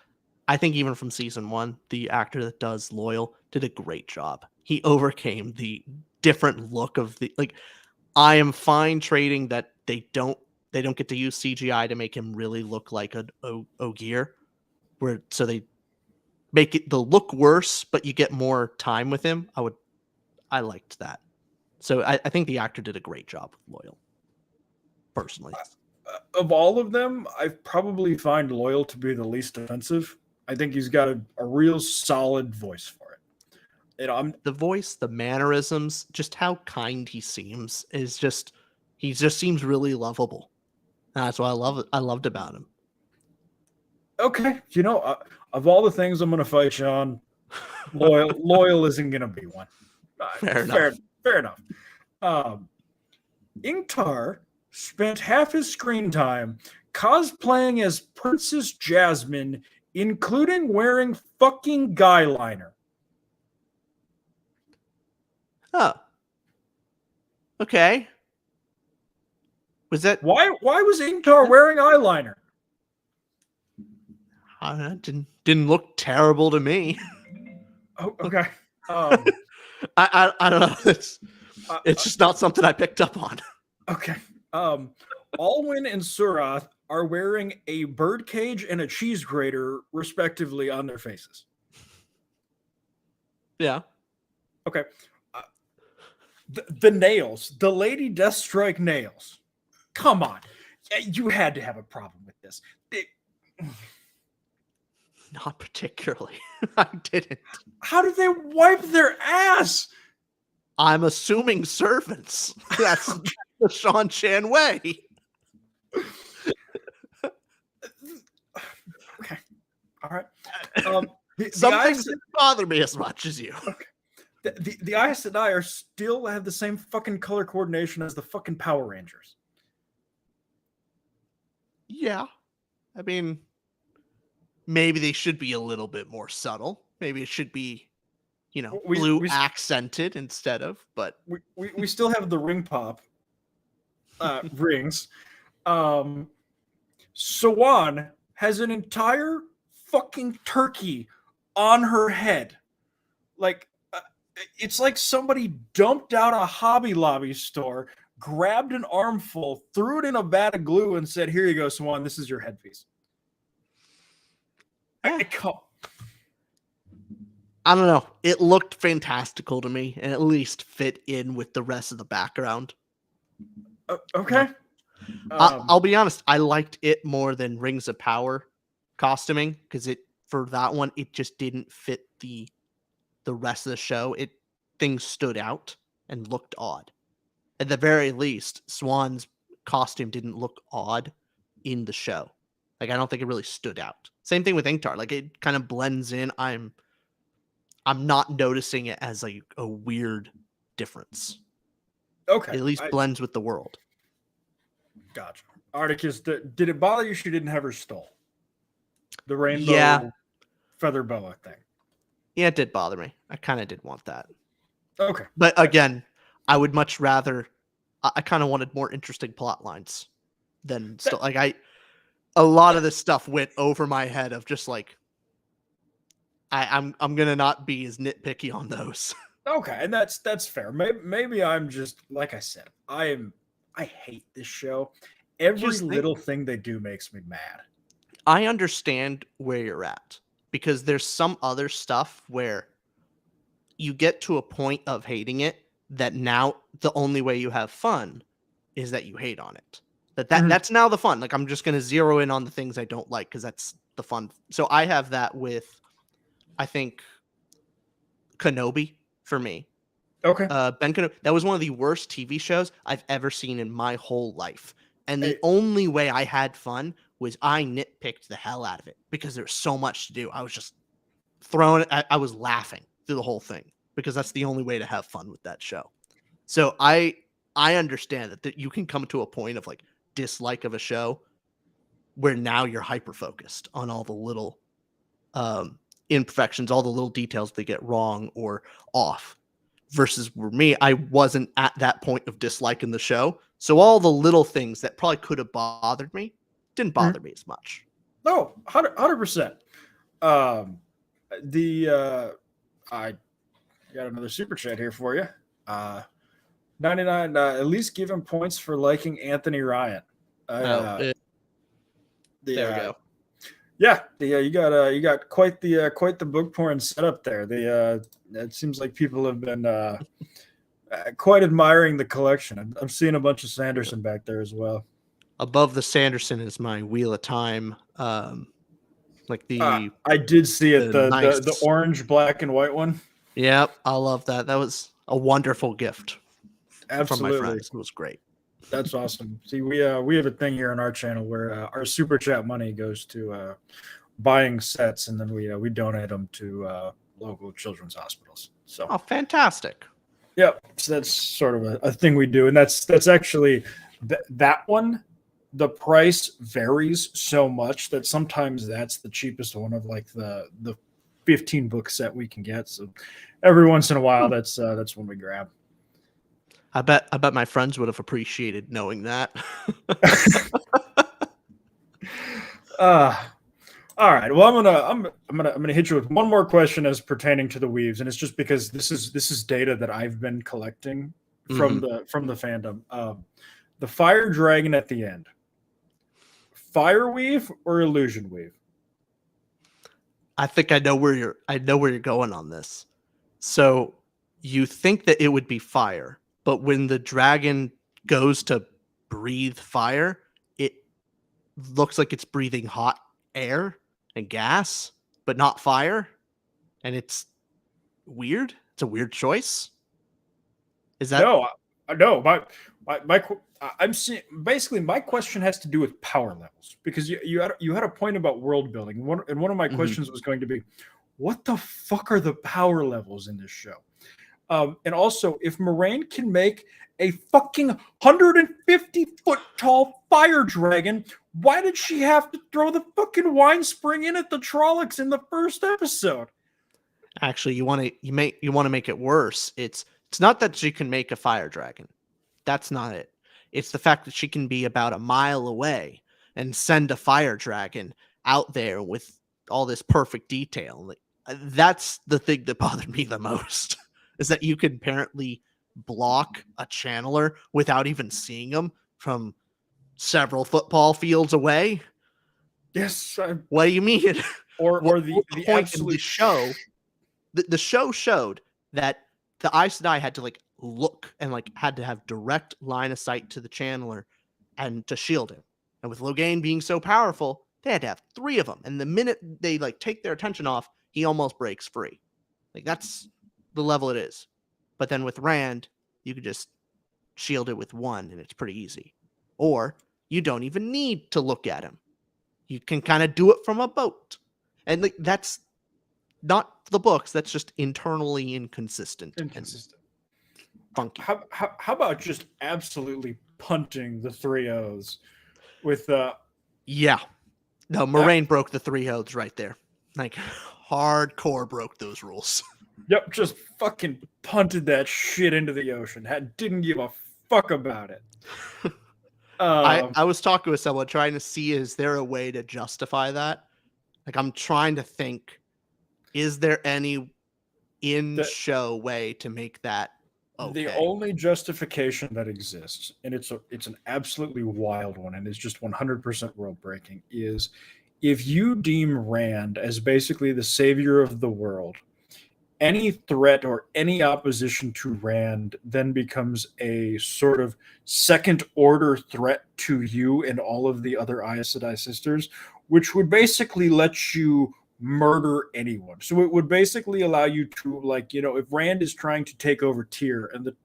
I think even from season 1, the actor that does Loyal did a great job. He overcame the different look of the like. I am fine trading that they don't get to use CGI to make him really look like an Ogier, so they make it the look worse, but you get more time with him. I liked that. So I think the actor did a great job with Loyal, personally. Of all of them, I probably find Loyal to be the least offensive. I think he's got a real solid voice for it. The voice, the mannerisms, just how kind he seems is just he just seems really lovable. And that's what I loved about him. Okay, of all the things I'm going to fight you on, loyal isn't going to be one. Fair enough. Ingtar spent half his screen time cosplaying as Princess Jasmine, including wearing fucking guy liner. Oh. Okay. Was that why was Ingtar wearing eyeliner? Didn't look terrible to me. Oh, okay. I don't know. It's just not something I picked up on. Okay. Alwyn and Surath are wearing a birdcage and a cheese grater, respectively, on their faces. Yeah. Okay. The nails, the Lady Deathstrike nails. Come on, you had to have a problem with this. Not particularly. I didn't. How did they wipe their ass? I'm assuming servants. That's the Sean Chan way. Okay. All right. Some things didn't bother me as much as you. Okay. The Aes Sedai are still have the same fucking color coordination as the fucking Power Rangers. Yeah. I mean, maybe they should be a little bit more subtle. Maybe it should be, blue accented instead of, but we still have the ring pop rings. Sawan has an entire fucking turkey on her head. Like, it's like somebody dumped out a Hobby Lobby store, grabbed an armful, threw it in a vat of glue, and said, "Here you go, Sawan. This is your headpiece." I don't know. It looked fantastical to me, and at least fit in with the rest of the background. Okay. I'll be honest. I liked it more than Rings of Power costuming because for that one it just didn't fit the rest of the show. Things stood out and looked odd. At the very least, Swan's costume didn't look odd in the show. Like, I don't think it really stood out. Same thing with Ingtar. Like, it kind of blends in. I'm not noticing it as a weird difference. Okay. It at least blends with the world. Gotcha. Articus, did it bother you she didn't have her stole? The rainbow feather boa thing. Yeah, it did bother me. I kind of did want that. Okay. But again, I would much rather... I kind of wanted more interesting plot lines than... a lot of this stuff went over my head of just like... I'm gonna not be as nitpicky on those. Okay, and that's fair. Maybe I'm just, like I said, I hate this show. Every little thing they do makes me mad. I understand where you're at because there's some other stuff where you get to a point of hating it that now the only way you have fun is that you hate on it. That's now the fun. Like, I'm just going to zero in on the things I don't like because that's the fun. So I have that with, I think, Kenobi for me. Okay. Ben Kenobi. That was one of the worst TV shows I've ever seen in my whole life. And the only way I had fun was I nitpicked the hell out of it because there's so much to do. I was just I was laughing through the whole thing because that's the only way to have fun with that show. So I understand that you can come to a point of like dislike of a show where now you're hyper focused on all the little imperfections, all the little details they get wrong or off. Versus for me, I wasn't at that point of dislike in the show. So all the little things that probably could have bothered me didn't bother me as much. No, 100%. I got another super chat here for you. 99, at least give him points for liking Anthony Ryan. There we go. Yeah, you got quite the book porn setup there. It seems like people have been quite admiring the collection. I'm seeing a bunch of Sanderson back there as well. Above the Sanderson is my Wheel of Time. Like the I did see it, nice. the orange, black, and white one. Yep, I love that. That was a wonderful gift. Absolutely. From my friends. It was great. That's awesome. See, we have a thing here on our channel where our super chat money goes to buying sets, and then we donate them to local children's hospitals. So, fantastic. Yeah, so that's sort of a thing we do, and that's actually that one. The price varies so much that sometimes that's the cheapest one of like the 15 book set we can get. So every once in a while, that's when we grab. I bet my friends would have appreciated knowing that. All right. Well, I'm gonna hit you with one more question as pertaining to the weaves, and it's just because this is data that I've been collecting from the fandom. The fire dragon at the end. Fire weave or illusion weave? I think I know where you're going on this. So you think that it would be fire, but when the dragon goes to breathe fire, it looks like it's breathing hot air and gas, but not fire. And it's weird. It's a weird choice. Is that no? I'm seeing basically my question has to do with power levels because you had a point about world building. And one of my questions was going to be, what the fuck are the power levels in this show? And also, if Moraine can make a fucking 150-foot tall fire dragon, why did she have to throw the fucking wine spring in at the Trollocs in the first episode? Actually, you want to make it worse. It's not that she can make a fire dragon. That's not it. It's the fact that she can be about a mile away and send a fire dragon out there with all this perfect detail. Like, that's the thing that bothered me the most. Is that you can apparently block a channeler without even seeing them from several football fields away. Yes. What do you mean? Or the point absolute in the show. The show showed that the Aes Sedai had to like look and like had to have direct line of sight to the channeler and to shield him. And with Logain being so powerful, they had to have 3 of them. And the minute they like take their attention off, he almost breaks free. Like that's the level it is. But then with Rand, you could just shield it with 1 and it's pretty easy. Or you don't even need to look at him. You can kind of do it from a boat. And like that's not the books, that's just internally inconsistent. Funky. How about just absolutely punting the 3 O's with yeah. No, Moraine broke the 3 O's right there. Like hardcore broke those rules. Yep, just fucking punted that shit into the ocean. Didn't give a fuck about it. I was talking with someone trying to see, is there a way to justify that? Like I'm trying to think, is there any in-show way to make that okay? The only justification that exists, and it's an absolutely wild one, and it's just 100% world-breaking, is if you deem Rand as basically the savior of the world, any threat or any opposition to Rand then becomes a sort of second-order threat to you and all of the other Aes Sedai sisters, which would basically let you murder anyone. So it would basically allow you to, like, if Rand is trying to take over Tyr and the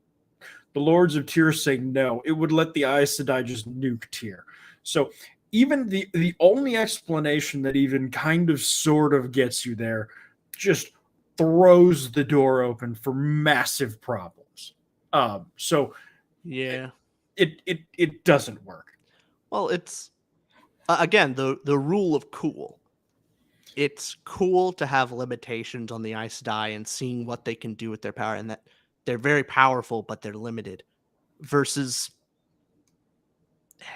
Lords of Tyr say no, it would let the Aes Sedai just nuke Tyr. So even the only explanation that even kind of sort of gets you there just throws the door open for massive problems. So yeah, it doesn't work. Well, it's again the rule of cool. It's cool to have limitations on the Aes Sedai and seeing what they can do with their power, and that they're very powerful, but they're limited. Versus,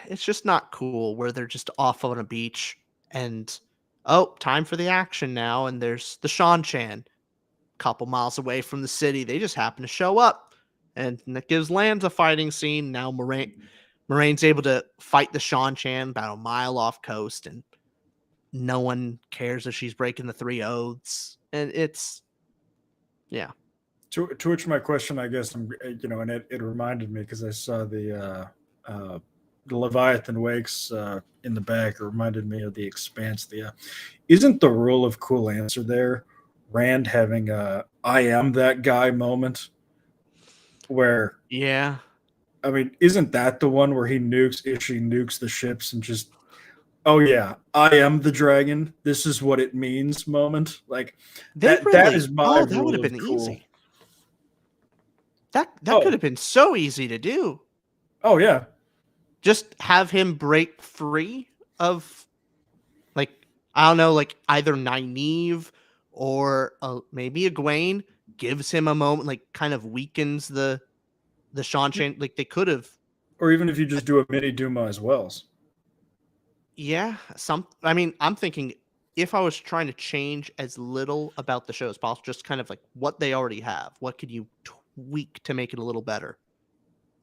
it's just not cool where they're just off on a beach and time for the action now, and there's the Shan-Chan couple miles away from the city. They just happen to show up, and that gives Lands a fighting scene. Now Moraine's able to fight the Shan-Chan about a mile off coast, and no one cares if she's breaking the 3 oaths. And it's To which my question, I guess, and it reminded me because I saw the Leviathan Wakes in the back. It reminded me of the Expanse. Isn't the rule of cool answer there Rand having a "I am that guy" moment? Where I mean, isn't that the one where she nukes the ships and just, oh yeah, I am the dragon. This is what it means moment. Like that is my that would have been cool. Easy. That could have been so easy to do. Oh yeah. Just have him break free of, like, I don't know, like either Nynaeve or maybe Egwene gives him a moment, like kind of weakens the Shan-Chan. Like they could have. Or even if you just do a mini Duma as well. Yeah, I mean, I'm thinking if I was trying to change as little about the show as possible, just kind of like what they already have, what could you tweak to make it a little better?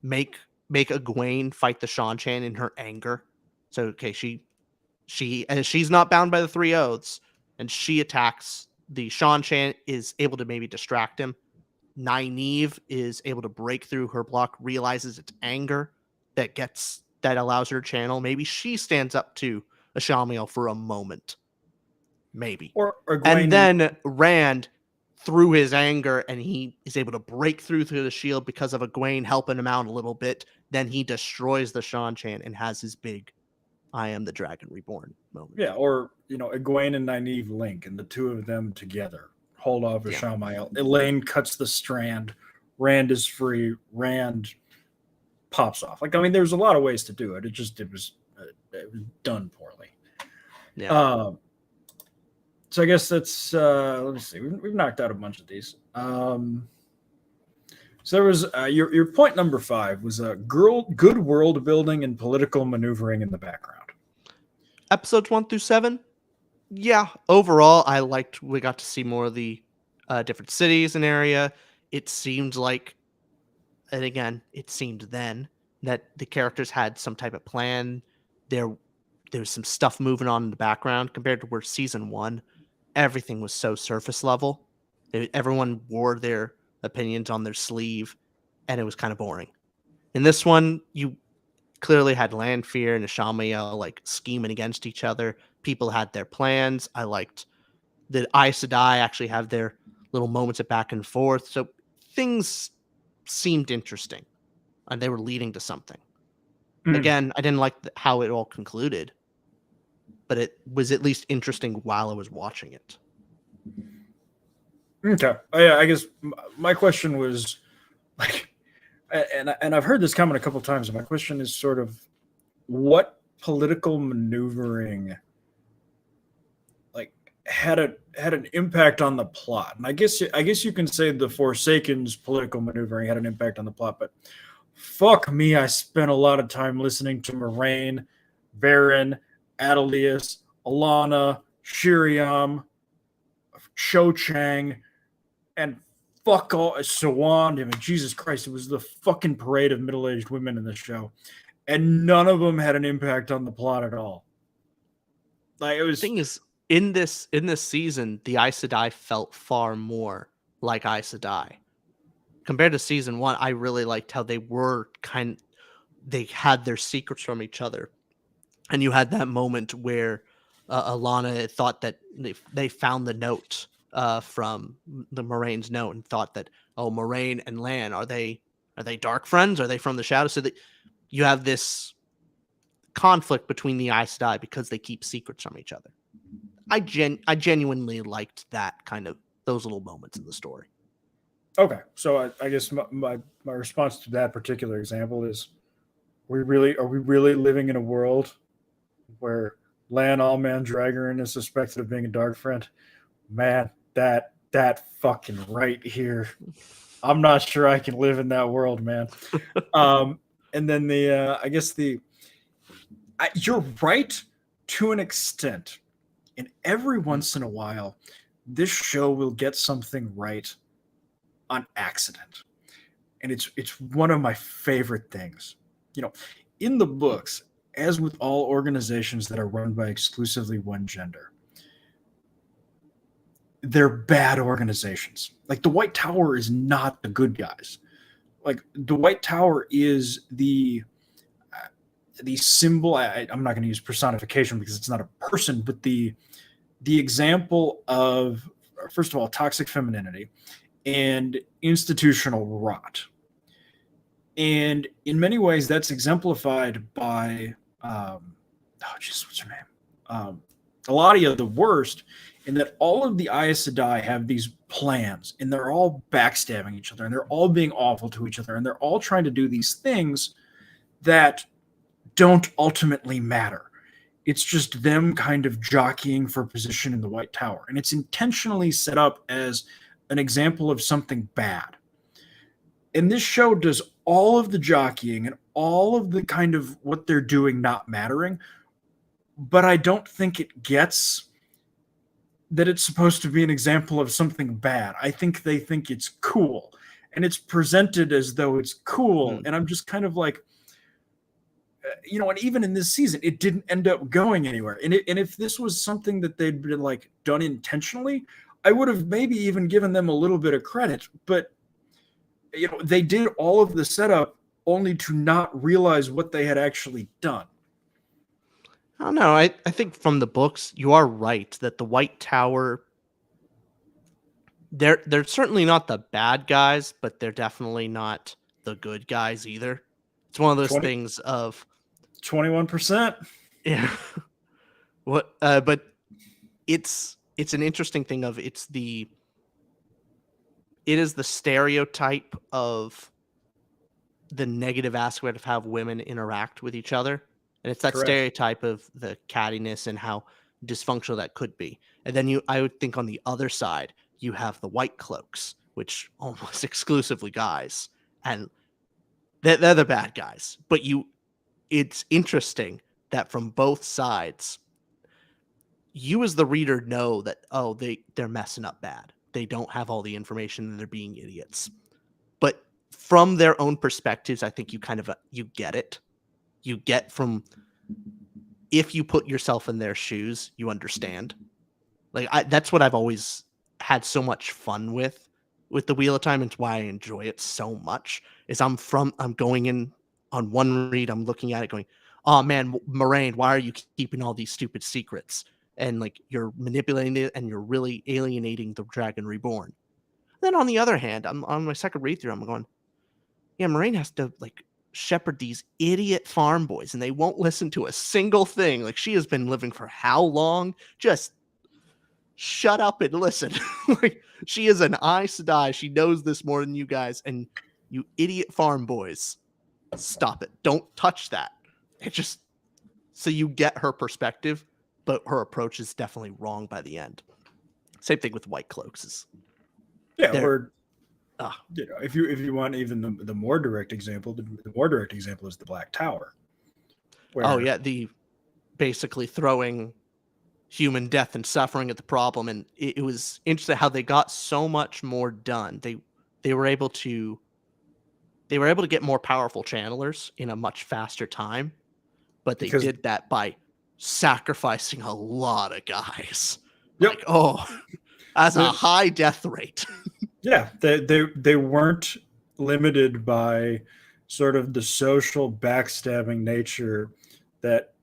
Make Egwene fight the Shan-Chan in her anger. So okay, she's not bound by the 3 oaths, and she attacks the Shan-Chan, is able to maybe distract him. Nynaeve is able to break through her block, realizes it's anger that allows her to channel. Maybe she stands up to Ishmael for a moment. Maybe. Or And Egwene then Rand, through his anger, and he is able to break through the shield because of Egwene helping him out a little bit. Then he destroys the Shan-Chan and has his big I am the Dragon Reborn moment. Yeah, or, Egwene and Nynaeve link, and the two of them together hold off Yeah. Ishmael. Elaine cuts the strand. Rand is free. Rand pops off. There's a lot of ways to do it. It was done poorly. Yeah. So I guess that's let me see. We've knocked out a bunch of these. So there was your point number 5 was good world building and political maneuvering in the background. Episodes 1 through 7, yeah. Overall, I liked we got to see more of the different cities and area. It seemed like, and again, it seemed then that the characters had some type of plan. There was some stuff moving on in the background compared to where season 1, everything was so surface level. Everyone wore their opinions on their sleeve, and it was kind of boring. In this one, you clearly had Lanfear and Ishmael like scheming against each other. People had their plans. I liked the Aes Sedai actually have their little moments of back and forth. So things seemed interesting, and they were leading to something. Again, I didn't like how it all concluded, but it was at least interesting while I was watching it. Okay. I guess my question was like, and I've heard this comment a couple of times. My question is sort of, what political maneuvering like had an impact on the plot? And I guess you can say the Forsaken's political maneuvering had an impact on the plot, but fuck me, I spent a lot of time listening to Moraine, Varen, Adelius, Alana, Shiriam, Cho Chang, and fuck all Sawand. Jesus Christ, it was the fucking parade of middle-aged women in the show, and none of them had an impact on the plot at all. Like, it was. The thing is, in this season, the Aes Sedai felt far more like Aes Sedai compared to season 1. I really liked how they were they had their secrets from each other, and you had that moment where Alana thought that they found the note from the Moraine's note and thought that, oh, Moraine and Lan, are they dark friends? Are they from the shadows? So that you have this conflict between the Aes Sedai because they keep secrets from each other. I genuinely liked that kind of those little moments in the story. Okay, so I guess my response to that particular example is, are we really living in a world where Lan Allman Dragoran is suspected of being a dark friend? Man, that fucking right here. I'm not sure I can live in that world, man. And then you're right to an extent. And every once in a while, this show will get something right on accident. And it's one of my favorite things. In the books, as with all organizations that are run by exclusively one gender, they're bad organizations. Like, the White Tower is not the good guys. Like, the White Tower is the symbol. I'm not going to use personification because it's not a person, but the example of, first of all, toxic femininity and institutional rot. And in many ways, that's exemplified by, what's her name? Eladia the Worst, in that all of the Aes Sedai have these plans, and they're all backstabbing each other, and they're all being awful to each other, and they're all trying to do these things that don't ultimately matter. It's just them kind of jockeying for position in the White Tower, and it's intentionally set up as an example of something bad. And this show does all of the jockeying and all of the kind of what they're doing not mattering, but I don't think it gets that it's supposed to be an example of something bad. I think they think it's cool, and it's presented as though it's cool. And I'm just kind of like, and even in this season, it didn't end up going anywhere. And if this was something that they'd been like done intentionally, I would have maybe even given them a little bit of credit. But they did all of the setup only to not realize what they had actually done. I don't know. I think from the books, you are right that the White Tower, they're certainly not the bad guys, but they're definitely not the good guys either. It's one of those things of 21%. Yeah. But it's an interesting thing of it is the stereotype of the negative aspect of how women interact with each other. And it's that Correct. stereotype of the cattiness and how dysfunctional that could be. And then I would think on the other side, you have the Whitecloaks, which almost exclusively guys. And they're the bad guys. But it's interesting that from both sides, you as the reader know that, they're messing up bad. They don't have all the information and they're being idiots. But from their own perspectives, I think you kind of, you get it. You get from, if you put yourself in their shoes, you understand. Like that's what I've always had so much fun with the Wheel of Time, and it's why I enjoy it so much. Is I'm going in on one read, I'm looking at it going, oh man, Moraine, why are you keeping all these stupid secrets? And like you're manipulating it and you're really alienating the Dragon Reborn. Then on the other hand, I'm on my second read through, I'm going, yeah, Moraine has to like shepherd these idiot farm boys and they won't listen to a single thing. Like she has been living for how long? Just shut up and listen. Like she is an Aes Sedai. She knows this more than you guys, and you idiot farm boys, stop it. Don't touch that. It just, so you get her perspective, but her approach is definitely wrong by the end. Same thing with Whitecloaks. Or if you want even the more direct example, the more direct example is the Black Tower. The basically throwing human death and suffering at the problem, and it was interesting how they got so much more done. They were able to get more powerful channelers in a much faster time, but they did that by sacrificing a lot of guys. Yep. Like, that's a high death rate. Yeah, they weren't limited by sort of the social backstabbing nature that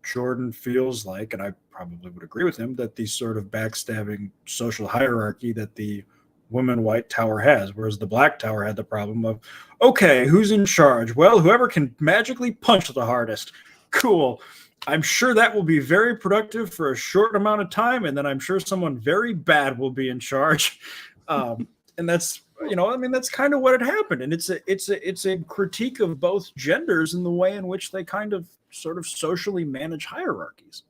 Jordan feels like, and I probably would agree with him, that the sort of backstabbing social hierarchy that the woman White Tower has, whereas the Black Tower had the problem of, okay, who's in charge? Well, whoever can magically punch the hardest. Cool. I'm sure that will be very productive for a short amount of time, and then I'm sure someone very bad will be in charge. And that's, that's kind of what had happened. And it's a critique of both genders in the way in which they kind of sort of socially manage hierarchies.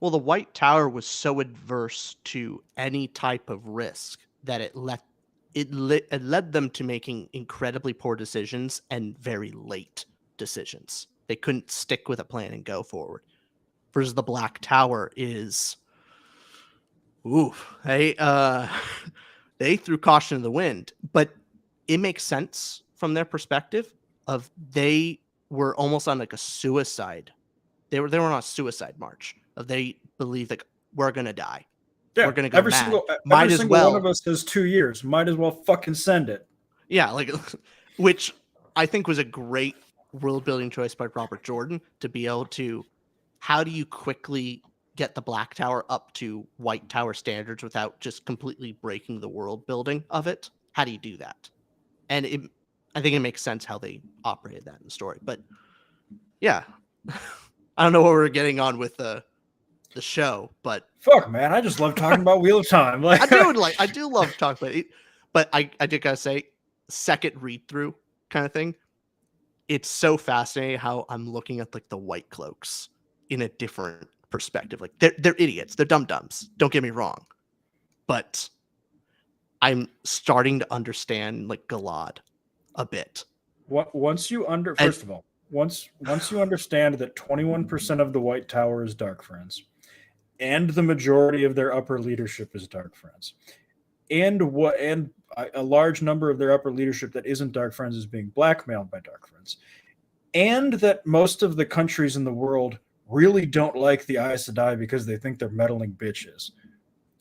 Well, the White Tower was so adverse to any type of risk that it led them to making incredibly poor decisions and very late decisions. They couldn't stick with a plan and go forward. Versus the Black Tower is, they threw caution in the wind, but it makes sense from their perspective of they were almost on like a suicide. They were on a suicide march. They believe like we're gonna die. Yeah, we're gonna go every mad. single one of us has 2 years. Might as well fucking send it. Yeah, like which I think was a great world building choice by Robert Jordan to be able to. How do you quickly get the Black Tower up to White Tower standards without just completely breaking the world building of it? How do you do that? And I think it makes sense how they operated that in the story. But yeah, I don't know what we're getting on with the show, but fuck, man, I just love talking about Wheel of Time. Like I do love talking about it, but I did gotta say, second read through kind of thing. It's so fascinating how I'm looking at like the Whitecloaks in a different perspective. Like they're idiots, they're dum-dums, don't get me wrong, but I'm starting to understand like Galad a bit. Once you understand that 21% of the White Tower is Dark Friends, and the majority of their upper leadership is Dark Friends, and a large number of their upper leadership that isn't Dark Friends is being blackmailed by Dark Friends, and that most of the countries in the world really don't like the Aes Sedai because they think they're meddling bitches.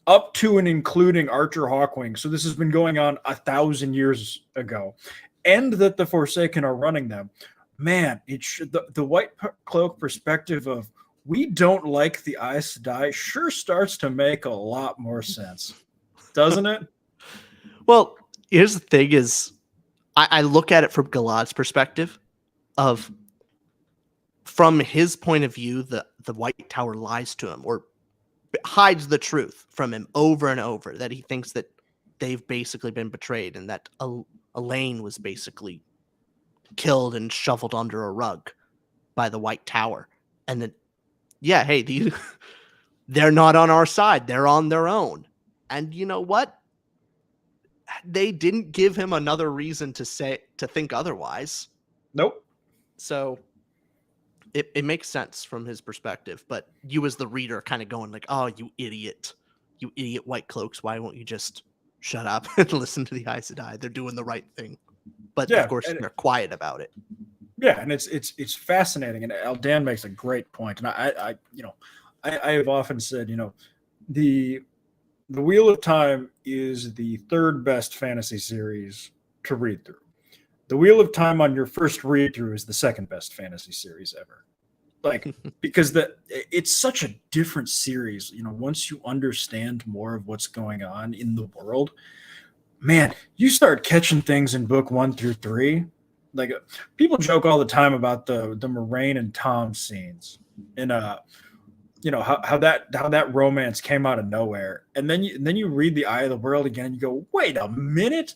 up to and including Archer Hawkwing. So this has been going on 1,000 years ago, and that the Forsaken are running them. Man, the White Cloak perspective of we don't like the Aes Sedai sure starts to make a lot more sense, doesn't it? Well, here's the thing: is I look at it from Galad's perspective, of from his point of view, the White Tower lies to him or hides the truth from him over and over, that he thinks that they've basically been betrayed and that Elaine was basically killed and shoveled under a rug by the White Tower. And that, yeah, hey, they're not on our side. They're on their own. And you know what? They didn't give him another reason to think otherwise. Nope. So it makes sense from his perspective, but you as the reader kind of going like, oh, you idiot White Cloaks. Why won't you just shut up and listen to the Aes Sedai? They're doing the right thing. But of course they're quiet about it. Yeah. And it's fascinating. And Aldan makes a great point. And I have often said, the Wheel of Time is the third best fantasy series to read through. The Wheel of Time on your first read through is the second best fantasy series ever. Like, because it's such a different series, once you understand more of what's going on in the world, man, you start catching things in book 1 through 3. Like, people joke all the time about the Moraine and Tom scenes and how that romance came out of nowhere. And then you read The Eye of the World again and you go, wait a minute.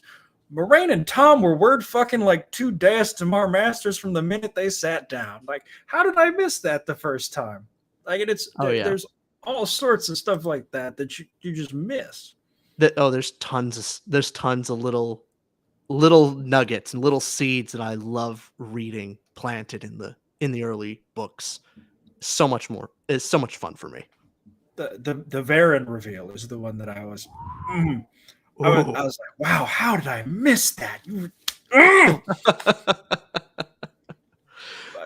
Moraine and Tom were word fucking like two Deus Damar masters from the minute they sat down. Like, how did I miss that the first time? Like, there's all sorts of stuff like that you just miss. There's tons of little nuggets and little seeds that I love reading planted in the early books. So much more. It's so much fun for me. The Varen reveal is the one that I was. I was like, wow, how did I miss that?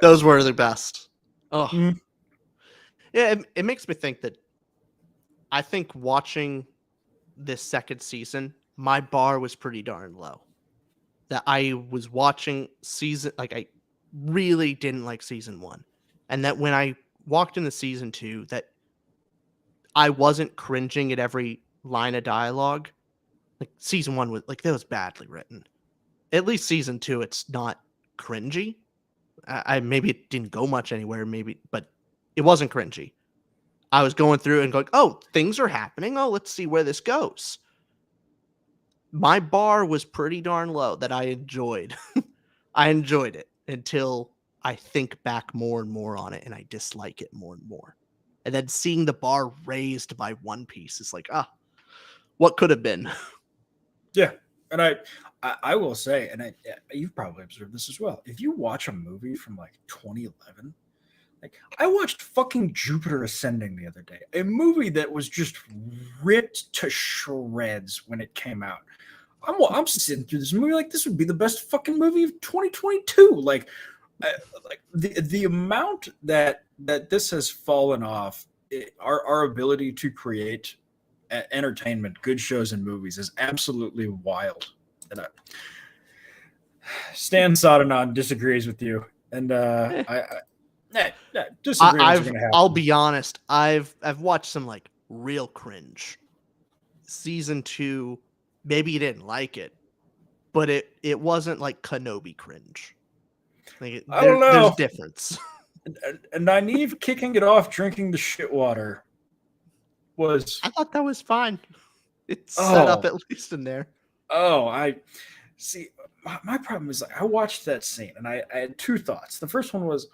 Those were the best. Oh, yeah. It makes me think that I think watching this second season, my bar was pretty darn low. That I was watching I really didn't like season 1, and that when I walked into season 2, that I wasn't cringing at every line of dialogue. Like, season 1 was like, that was badly written. At least season 2, it's not cringy. I maybe it didn't go much anywhere, but it wasn't cringy. I was going through and going, oh, things are happening. Oh, let's see where this goes. My bar was pretty darn low that I enjoyed. I enjoyed it until I think back more and more on it and I dislike it more and more. And then seeing the bar raised by One Piece is like, what could have been? Yeah. And I will say, and you've probably observed this as well. If you watch a movie from like 2011, like, I watched fucking Jupiter Ascending the other day, a movie that was just ripped to shreds when it came out. I'm sitting through this movie like this would be the best fucking movie of 2022. Like the amount that this has fallen off, our ability to create entertainment, good shows and movies is absolutely wild. And Stan Sodanon disagrees with you, and I'll be honest. I've watched some like real cringe. Season 2, maybe you didn't like it, but it wasn't like Kenobi cringe. Like, I don't know. There's a difference. And Nynaeve kicking it off, drinking the shit water was. I thought that was fine. It's set up at least in there. Oh, I see. My problem is, like, I watched that scene and I had two thoughts. The first one was,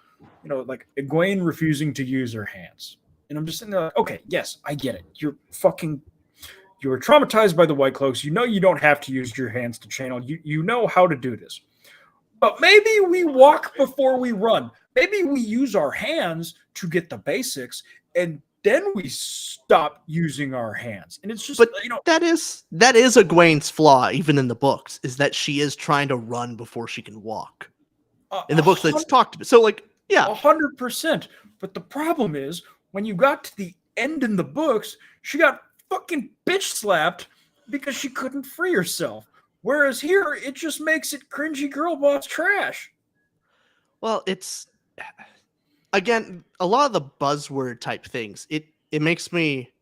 like Egwene refusing to use her hands, and I'm just sitting there like, okay, yes, I get it. You were traumatized by the White Cloaks. You don't have to use your hands to channel. You know how to do this. But maybe we walk before we run. Maybe we use our hands to get the basics, and then we stop using our hands. And it's just, but that is Egwene's flaw, even in the books, is that she is trying to run before she can walk. In the books, that's talked about. So, like, yeah, 100%. But the problem is, when you got to the end in the books, she got fucking bitch slapped because she couldn't free herself. Whereas here, it just makes it cringy girl boss trash. Well, it's again a lot of the buzzword type things. It makes me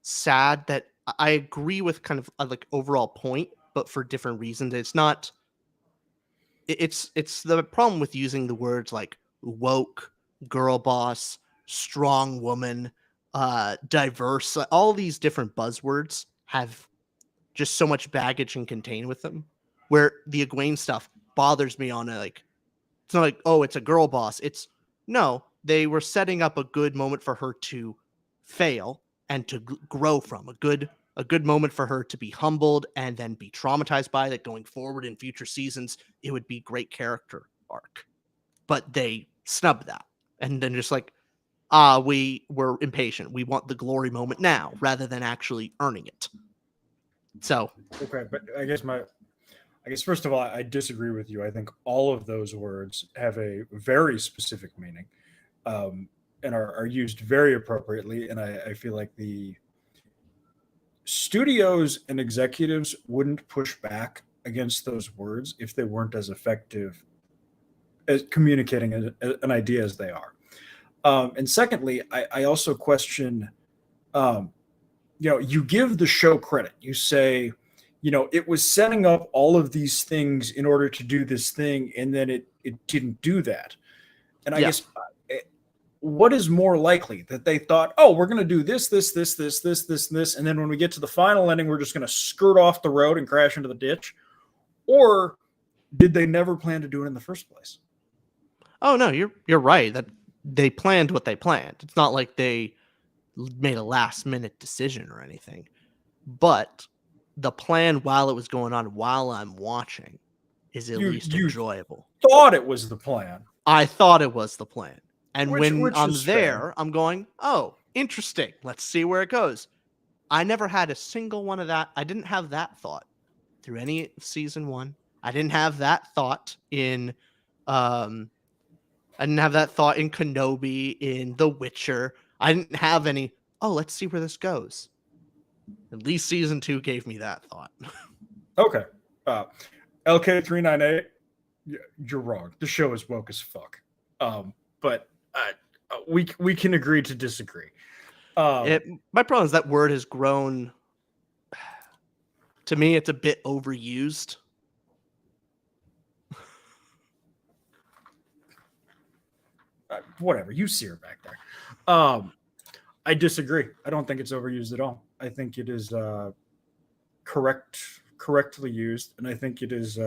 sad that I agree with kind of like overall point, but for different reasons. It's not. It's the problem with using the words like woke, girl boss, strong woman, diverse. All these different buzzwords have just so much baggage and contained with them. Where the Egwene stuff bothers me on a like. It's not like, oh, it's a girl boss. It's no, they were setting up a good moment for her to fail and to grow from a good moment for her to be humbled and then be traumatized by that going forward in future seasons. It would be great character arc, but they snubbed that and then just like, we were impatient. We want the glory moment now rather than actually earning it. So okay, but I guess first of all, I disagree with you. I think all of those words have a very specific meaning, and are used very appropriately. And I feel like the studios and executives wouldn't push back against those words if they weren't as effective as communicating an idea as they are. And secondly, I also question, you give the show credit. You say, it was setting up all of these things in order to do this thing, and then it didn't do that. And I guess what is more likely, that they thought, oh, we're going to do this, and then when we get to the final ending, we're just going to skirt off the road and crash into the ditch? Or did they never plan to do it in the first place? Oh no, you're right that they planned what they planned. It's not like they made a last minute decision or anything. But the plan while it was going on, while I'm watching, is at least enjoyable. Thought it was the plan. I thought it was the plan. And which when I'm there, fair. I'm going, oh, interesting. Let's see where it goes. I never had a single one of that. I didn't have that thought through any season one. I didn't have that thought in Kenobi, in The Witcher. I didn't have any, oh, let's see where this goes. At least season 2 gave me that thought. Okay. LK398, you're wrong. The show is woke as fuck. But we can agree to disagree. My problem is that word has grown. To me, it's a bit overused. Whatever. You see her back there. I disagree. I don't think it's overused at all. I think it is correctly used, and I think it is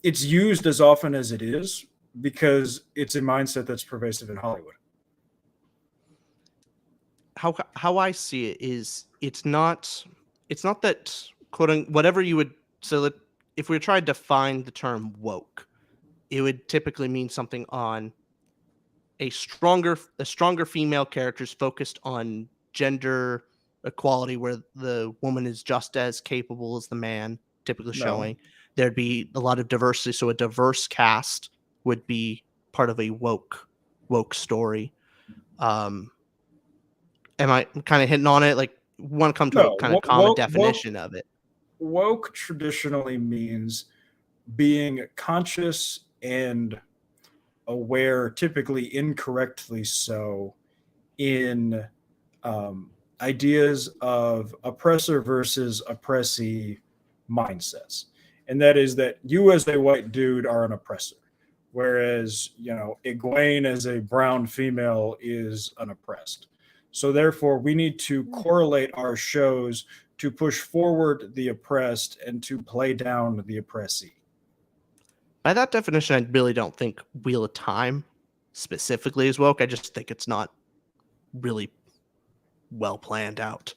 it's used as often as it is because it's a mindset that's pervasive in Hollywood. How I see it is it's not that quoting whatever you would, so that if we try to define the term woke, it would typically mean something on a stronger female characters focused on gender equality, where the woman is just as capable as the man, typically showing. There'd be a lot of diversity, so a diverse cast would be part of a woke story. Am I kind of hitting on it? Like, want to come to a kind of common definition of it? Woke traditionally means being conscious and aware, typically incorrectly so, in ideas of oppressor versus oppressee mindsets. And that is that you as a white dude are an oppressor, whereas, Egwene as a brown female is an oppressed. So therefore, we need to correlate our shows to push forward the oppressed and to play down the oppressee. By that definition, I really don't think Wheel of Time specifically is woke. I just think it's not really well planned out.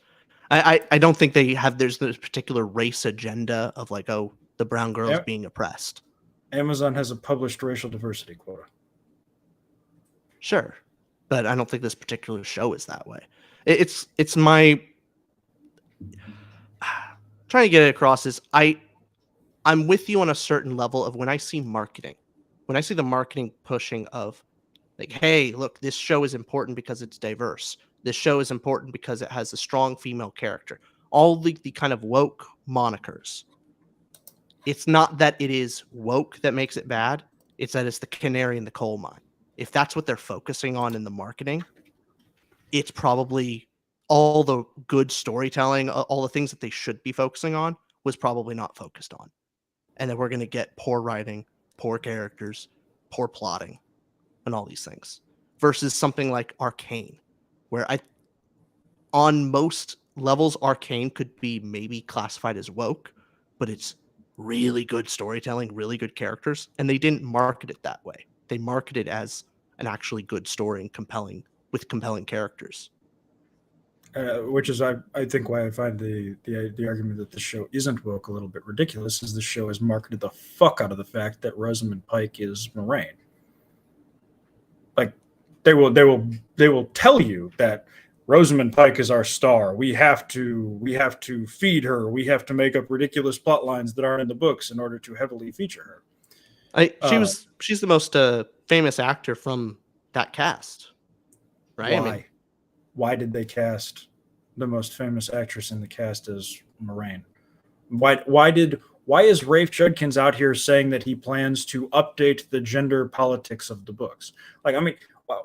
I don't think there's this particular race agenda of like, oh, the brown girl is being oppressed. Amazon has a published racial diversity quota. Sure. But I don't think this particular show is that way. It's my trying to get it across is I'm with you on a certain level of when I see marketing, when I see the marketing pushing of like, hey, look, this show is important because it's diverse. This show is important because it has a strong female character. All the kind of woke monikers. It's not that it is woke that makes it bad. It's that it's the canary in the coal mine. If that's what they're focusing on in the marketing, it's probably all the good storytelling, all the things that they should be focusing on was probably not focused on. And then we're going to get poor writing, poor characters, poor plotting, and all these things. Versus something like Arcane, where on most levels, Arcane could be maybe classified as woke, but it's really good storytelling, really good characters, and they didn't market it that way. They marketed it as an actually good story and compelling characters. Which is, I think, why I find the argument that the show isn't woke a little bit ridiculous. Is the show has marketed the fuck out of the fact that Rosamund Pike is Moraine. Like, they will tell you that Rosamund Pike is our star. We have to feed her. We have to make up ridiculous plot lines that aren't in the books in order to heavily feature her. She's the most famous actor from that cast, right? Why? Why did they cast the most famous actress in the cast as Moraine? Why is Rafe Judkins out here saying that he plans to update the gender politics of the books? Like, I mean,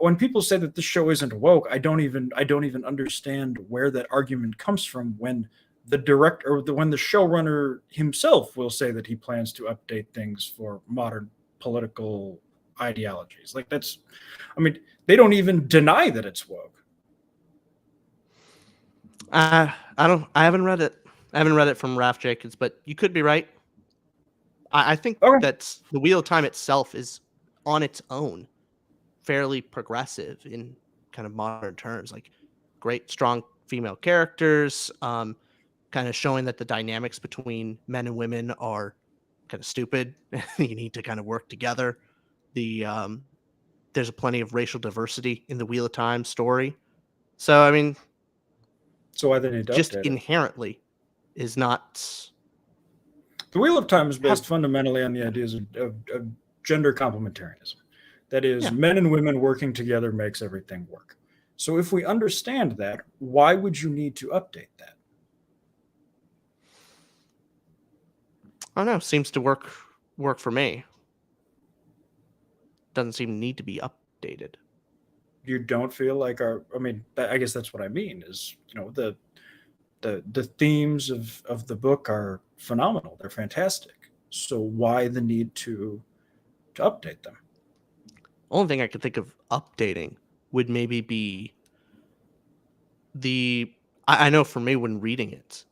when people say that this show isn't woke, I don't even understand where that argument comes from when the director or when the showrunner himself will say that he plans to update things for modern political ideologies. Like, that's, I mean, they don't even deny that it's woke. I haven't read it. I haven't read it from Raph Jacobs, but you could be right. I think that the Wheel of Time itself is on its own fairly progressive in kind of modern terms, like great, strong female characters, kind of showing that the dynamics between men and women are kind of stupid. You need to kind of work together. There's plenty of racial diversity in the Wheel of Time story. So, I mean, so why they need to just update inherently is not. The Wheel of Time is based fundamentally on the ideas of gender complementarianism. That is, men and women working together makes everything work. So if we understand that, why would you need to update that? I don't know. Seems to work for me. Doesn't seem to need to be updated. You don't feel like I guess that's what I mean is, the themes of the book are phenomenal. They're fantastic. So why the need to update them? Only thing I could think of updating would maybe be I know for me when reading it,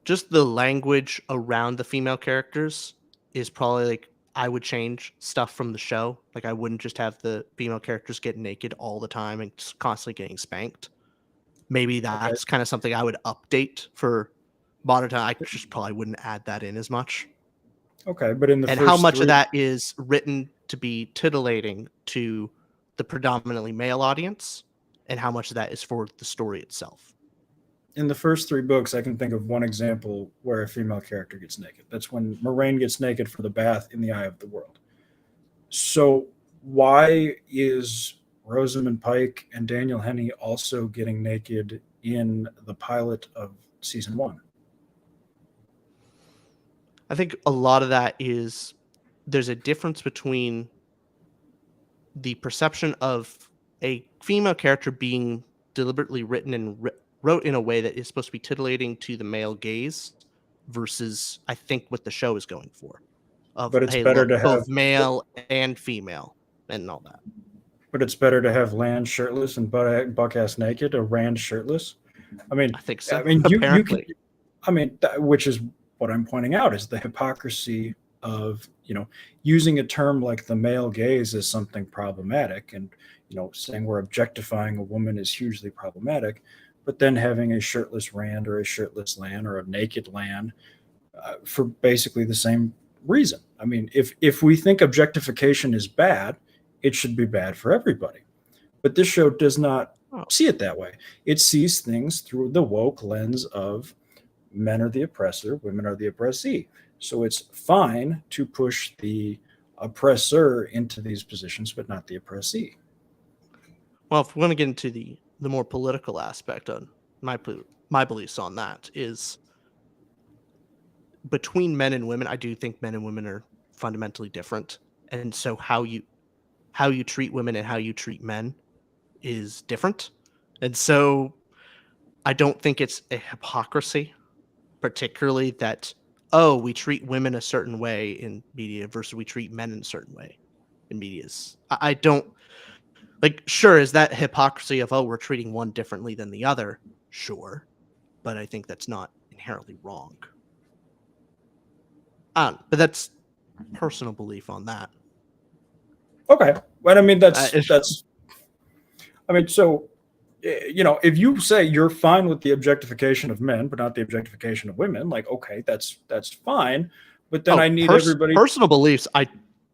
just the language around the female characters is probably like I would change stuff from the show. Like I wouldn't just have the female characters get naked all the time and just constantly getting spanked. Maybe that's kind of something I would update for modern time. I just probably wouldn't add that in as much. Okay, but in the and first how much three... of that is written to be titillating to the predominantly male audience, and how much of that is for the story itself? In the first 3 books, I can think of one example where a female character gets naked. That's when Moraine gets naked for the bath in the Eye of the World. So why is Rosamund Pike and Daniel Henney also getting naked in the pilot of season 1? I think a lot of that is there's a difference between the perception of a female character being deliberately written and wrote in a way that is supposed to be titillating to the male gaze versus I think what the show is going for. But it's better to have both male and female and all that. But it's better to have Land shirtless and Buck-ass naked or Rand shirtless. I mean, I think so. I mean, apparently. Which is what I'm pointing out is the hypocrisy of, using a term like the male gaze as something problematic and, saying we're objectifying a woman is hugely problematic, but then having a shirtless Rand or a shirtless Lan or a naked Lan for basically the same reason. I mean, if we think objectification is bad, it should be bad for everybody. But this show does not see it that way. It sees things through the woke lens of men are the oppressor, women are the oppressee. So it's fine to push the oppressor into these positions, but not the oppressee. Well, if we want to get into the more political aspect on my beliefs on that is between men and women. I do think men and women are fundamentally different, and so how you treat women and how you treat men is different, and so I don't think it's a hypocrisy, particularly that we treat women a certain way in media versus we treat men in a certain way in medias. I don't. Like, sure, is that hypocrisy of, we're treating one differently than the other? Sure. But I think that's not inherently wrong. But that's personal belief on that. Okay. But I mean, so, if you say you're fine with the objectification of men, but not the objectification of women, like, okay, that's fine. But then I need everybody. Personal beliefs, I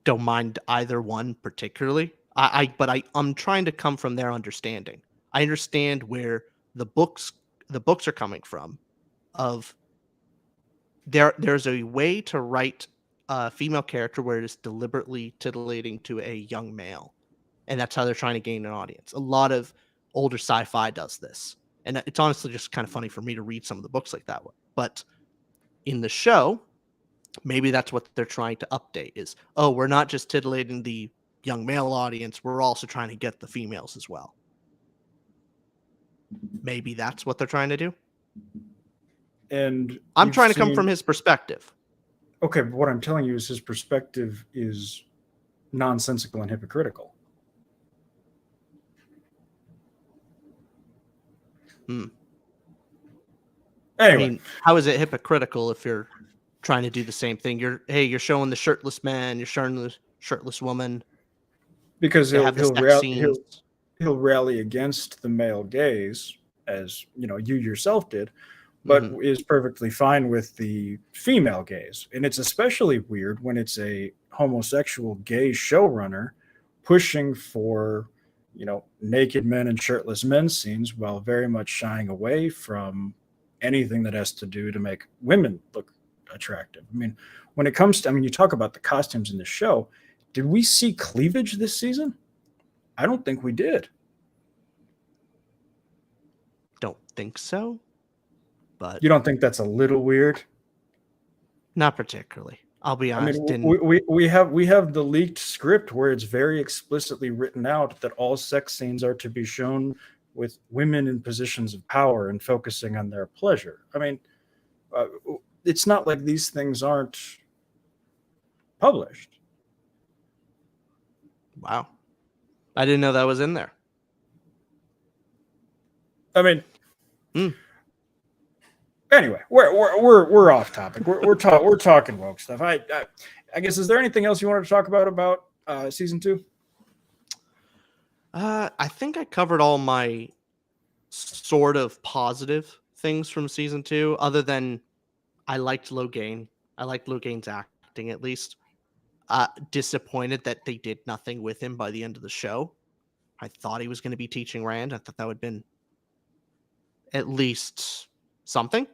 don't mind either one particularly. But I'm trying to come from their understanding. I understand where the books are coming from. Of there's a way to write a female character where it is deliberately titillating to a young male, and that's how they're trying to gain an audience. A lot of older sci-fi does this, and it's honestly just kind of funny for me to read some of the books like that one. But in the show, maybe that's what they're trying to update is, we're not just titillating the young male audience, we're also trying to get the females as well. Maybe that's what they're trying to do. And I'm trying to come from his perspective. Okay, but what I'm telling you is his perspective is nonsensical and hypocritical. Anyway. I mean, how is it hypocritical if you're trying to do the same thing? You're showing the shirtless man, you're showing the shirtless woman. Because he'll rally against the male gaze, as you yourself did, but is perfectly fine with the female gaze. And it's especially weird when it's a homosexual gay showrunner pushing for, naked men and shirtless men scenes while very much shying away from anything that has to do to make women look attractive. I mean, when it comes to, you talk about the costumes in the show. Did we see cleavage this season? I don't think we did. Don't think so. But you don't think that's a little weird? Not particularly. I'll be honest. We have the leaked script where it's very explicitly written out that all sex scenes are to be shown with women in positions of power and focusing on their pleasure. It's not like these things aren't published. Wow. I didn't know that was in there. Anyway, we're off topic. We're talking woke stuff. I guess, is there anything else you wanted to talk about season 2? I think I covered all my sort of positive things from season 2, other than I liked Logain. I liked Logain's acting, at least. Disappointed that they did nothing with him by the end of the show. I thought he was going to be teaching Rand. I thought that would have been at least something.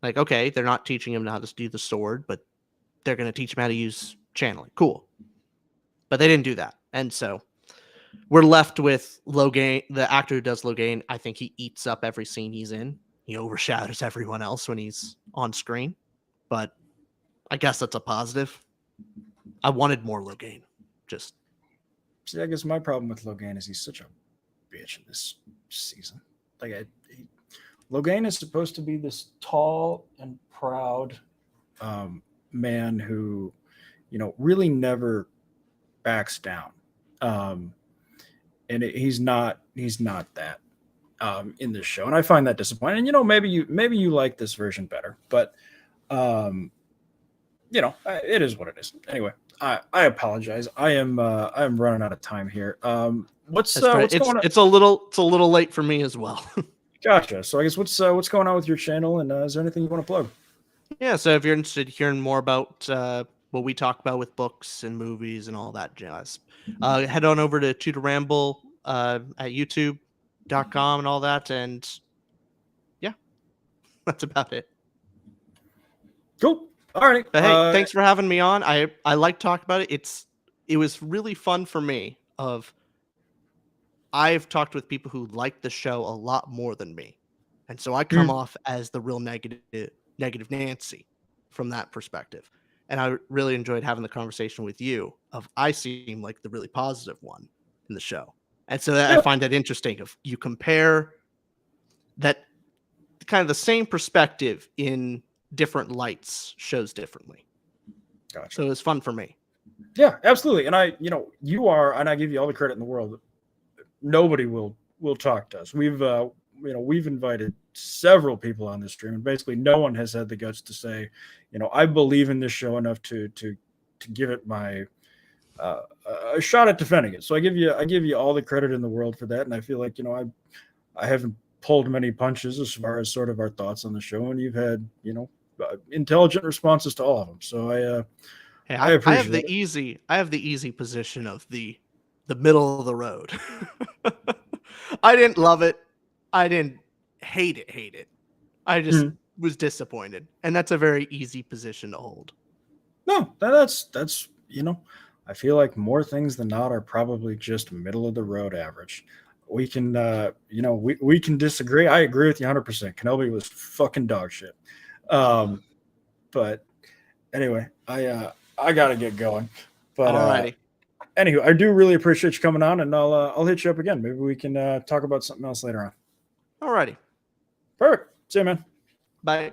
Like, okay, they're not teaching him how to do the sword, but they're going to teach him how to use channeling. Cool. But they didn't do that. And so we're left with Logain, the actor who does Logain. I think he eats up every scene he's in. He overshadows everyone else when he's on screen. But I guess that's a positive. I wanted more Logain. See, I guess my problem with Logain is he's such a bitch in this season. Logain is supposed to be this tall and proud man who, really never backs down. And he's not that in this show. And I find that disappointing. And, maybe you like this version better, but it is what it is. Anyway, I apologize. I am running out of time here. What's going on? It's a little late for me as well. Gotcha. So I guess what's going on with your channel, and is there anything you want to plug? Yeah. So if you're interested in hearing more about what we talk about with books and movies and all that jazz, head on over to 2ToRamble at YouTube.com and all that, and yeah, that's about it. Cool. All right. But hey, thanks for having me on. I like talking about it. It was really fun for me. I've talked with people who like the show a lot more than me. And so I come off as the real negative Nancy from that perspective. And I really enjoyed having the conversation with you of I seem like the really positive one in the show. And so I find that interesting if you compare that kind of the same perspective in different lights shows differently. Gotcha. So it was fun for me. Yeah, absolutely. And you are, and I give you all the credit in the world. Nobody will talk to us. We've invited several people on this stream, and basically no one has had the guts to say, I believe in this show enough to give it my a shot at defending it. So I give you all the credit in the world for that, and I feel like I haven't pulled many punches as far as sort of our thoughts on the show, and you've had intelligent responses to all of them. So I appreciate I have the easy position of the middle of the road. I didn't love it. I didn't hate it. I just was disappointed. And that's a very easy position to hold. No, that's I feel like more things than not are probably just middle of the road average. We can we can disagree. I agree with you 100%. Kenobi was fucking dog shit. But anyway, I gotta get going. But alrighty. Anywho, I do really appreciate you coming on, and I'll hit you up again. Maybe we can talk about something else later on. Alrighty. Perfect. See you, man. Bye.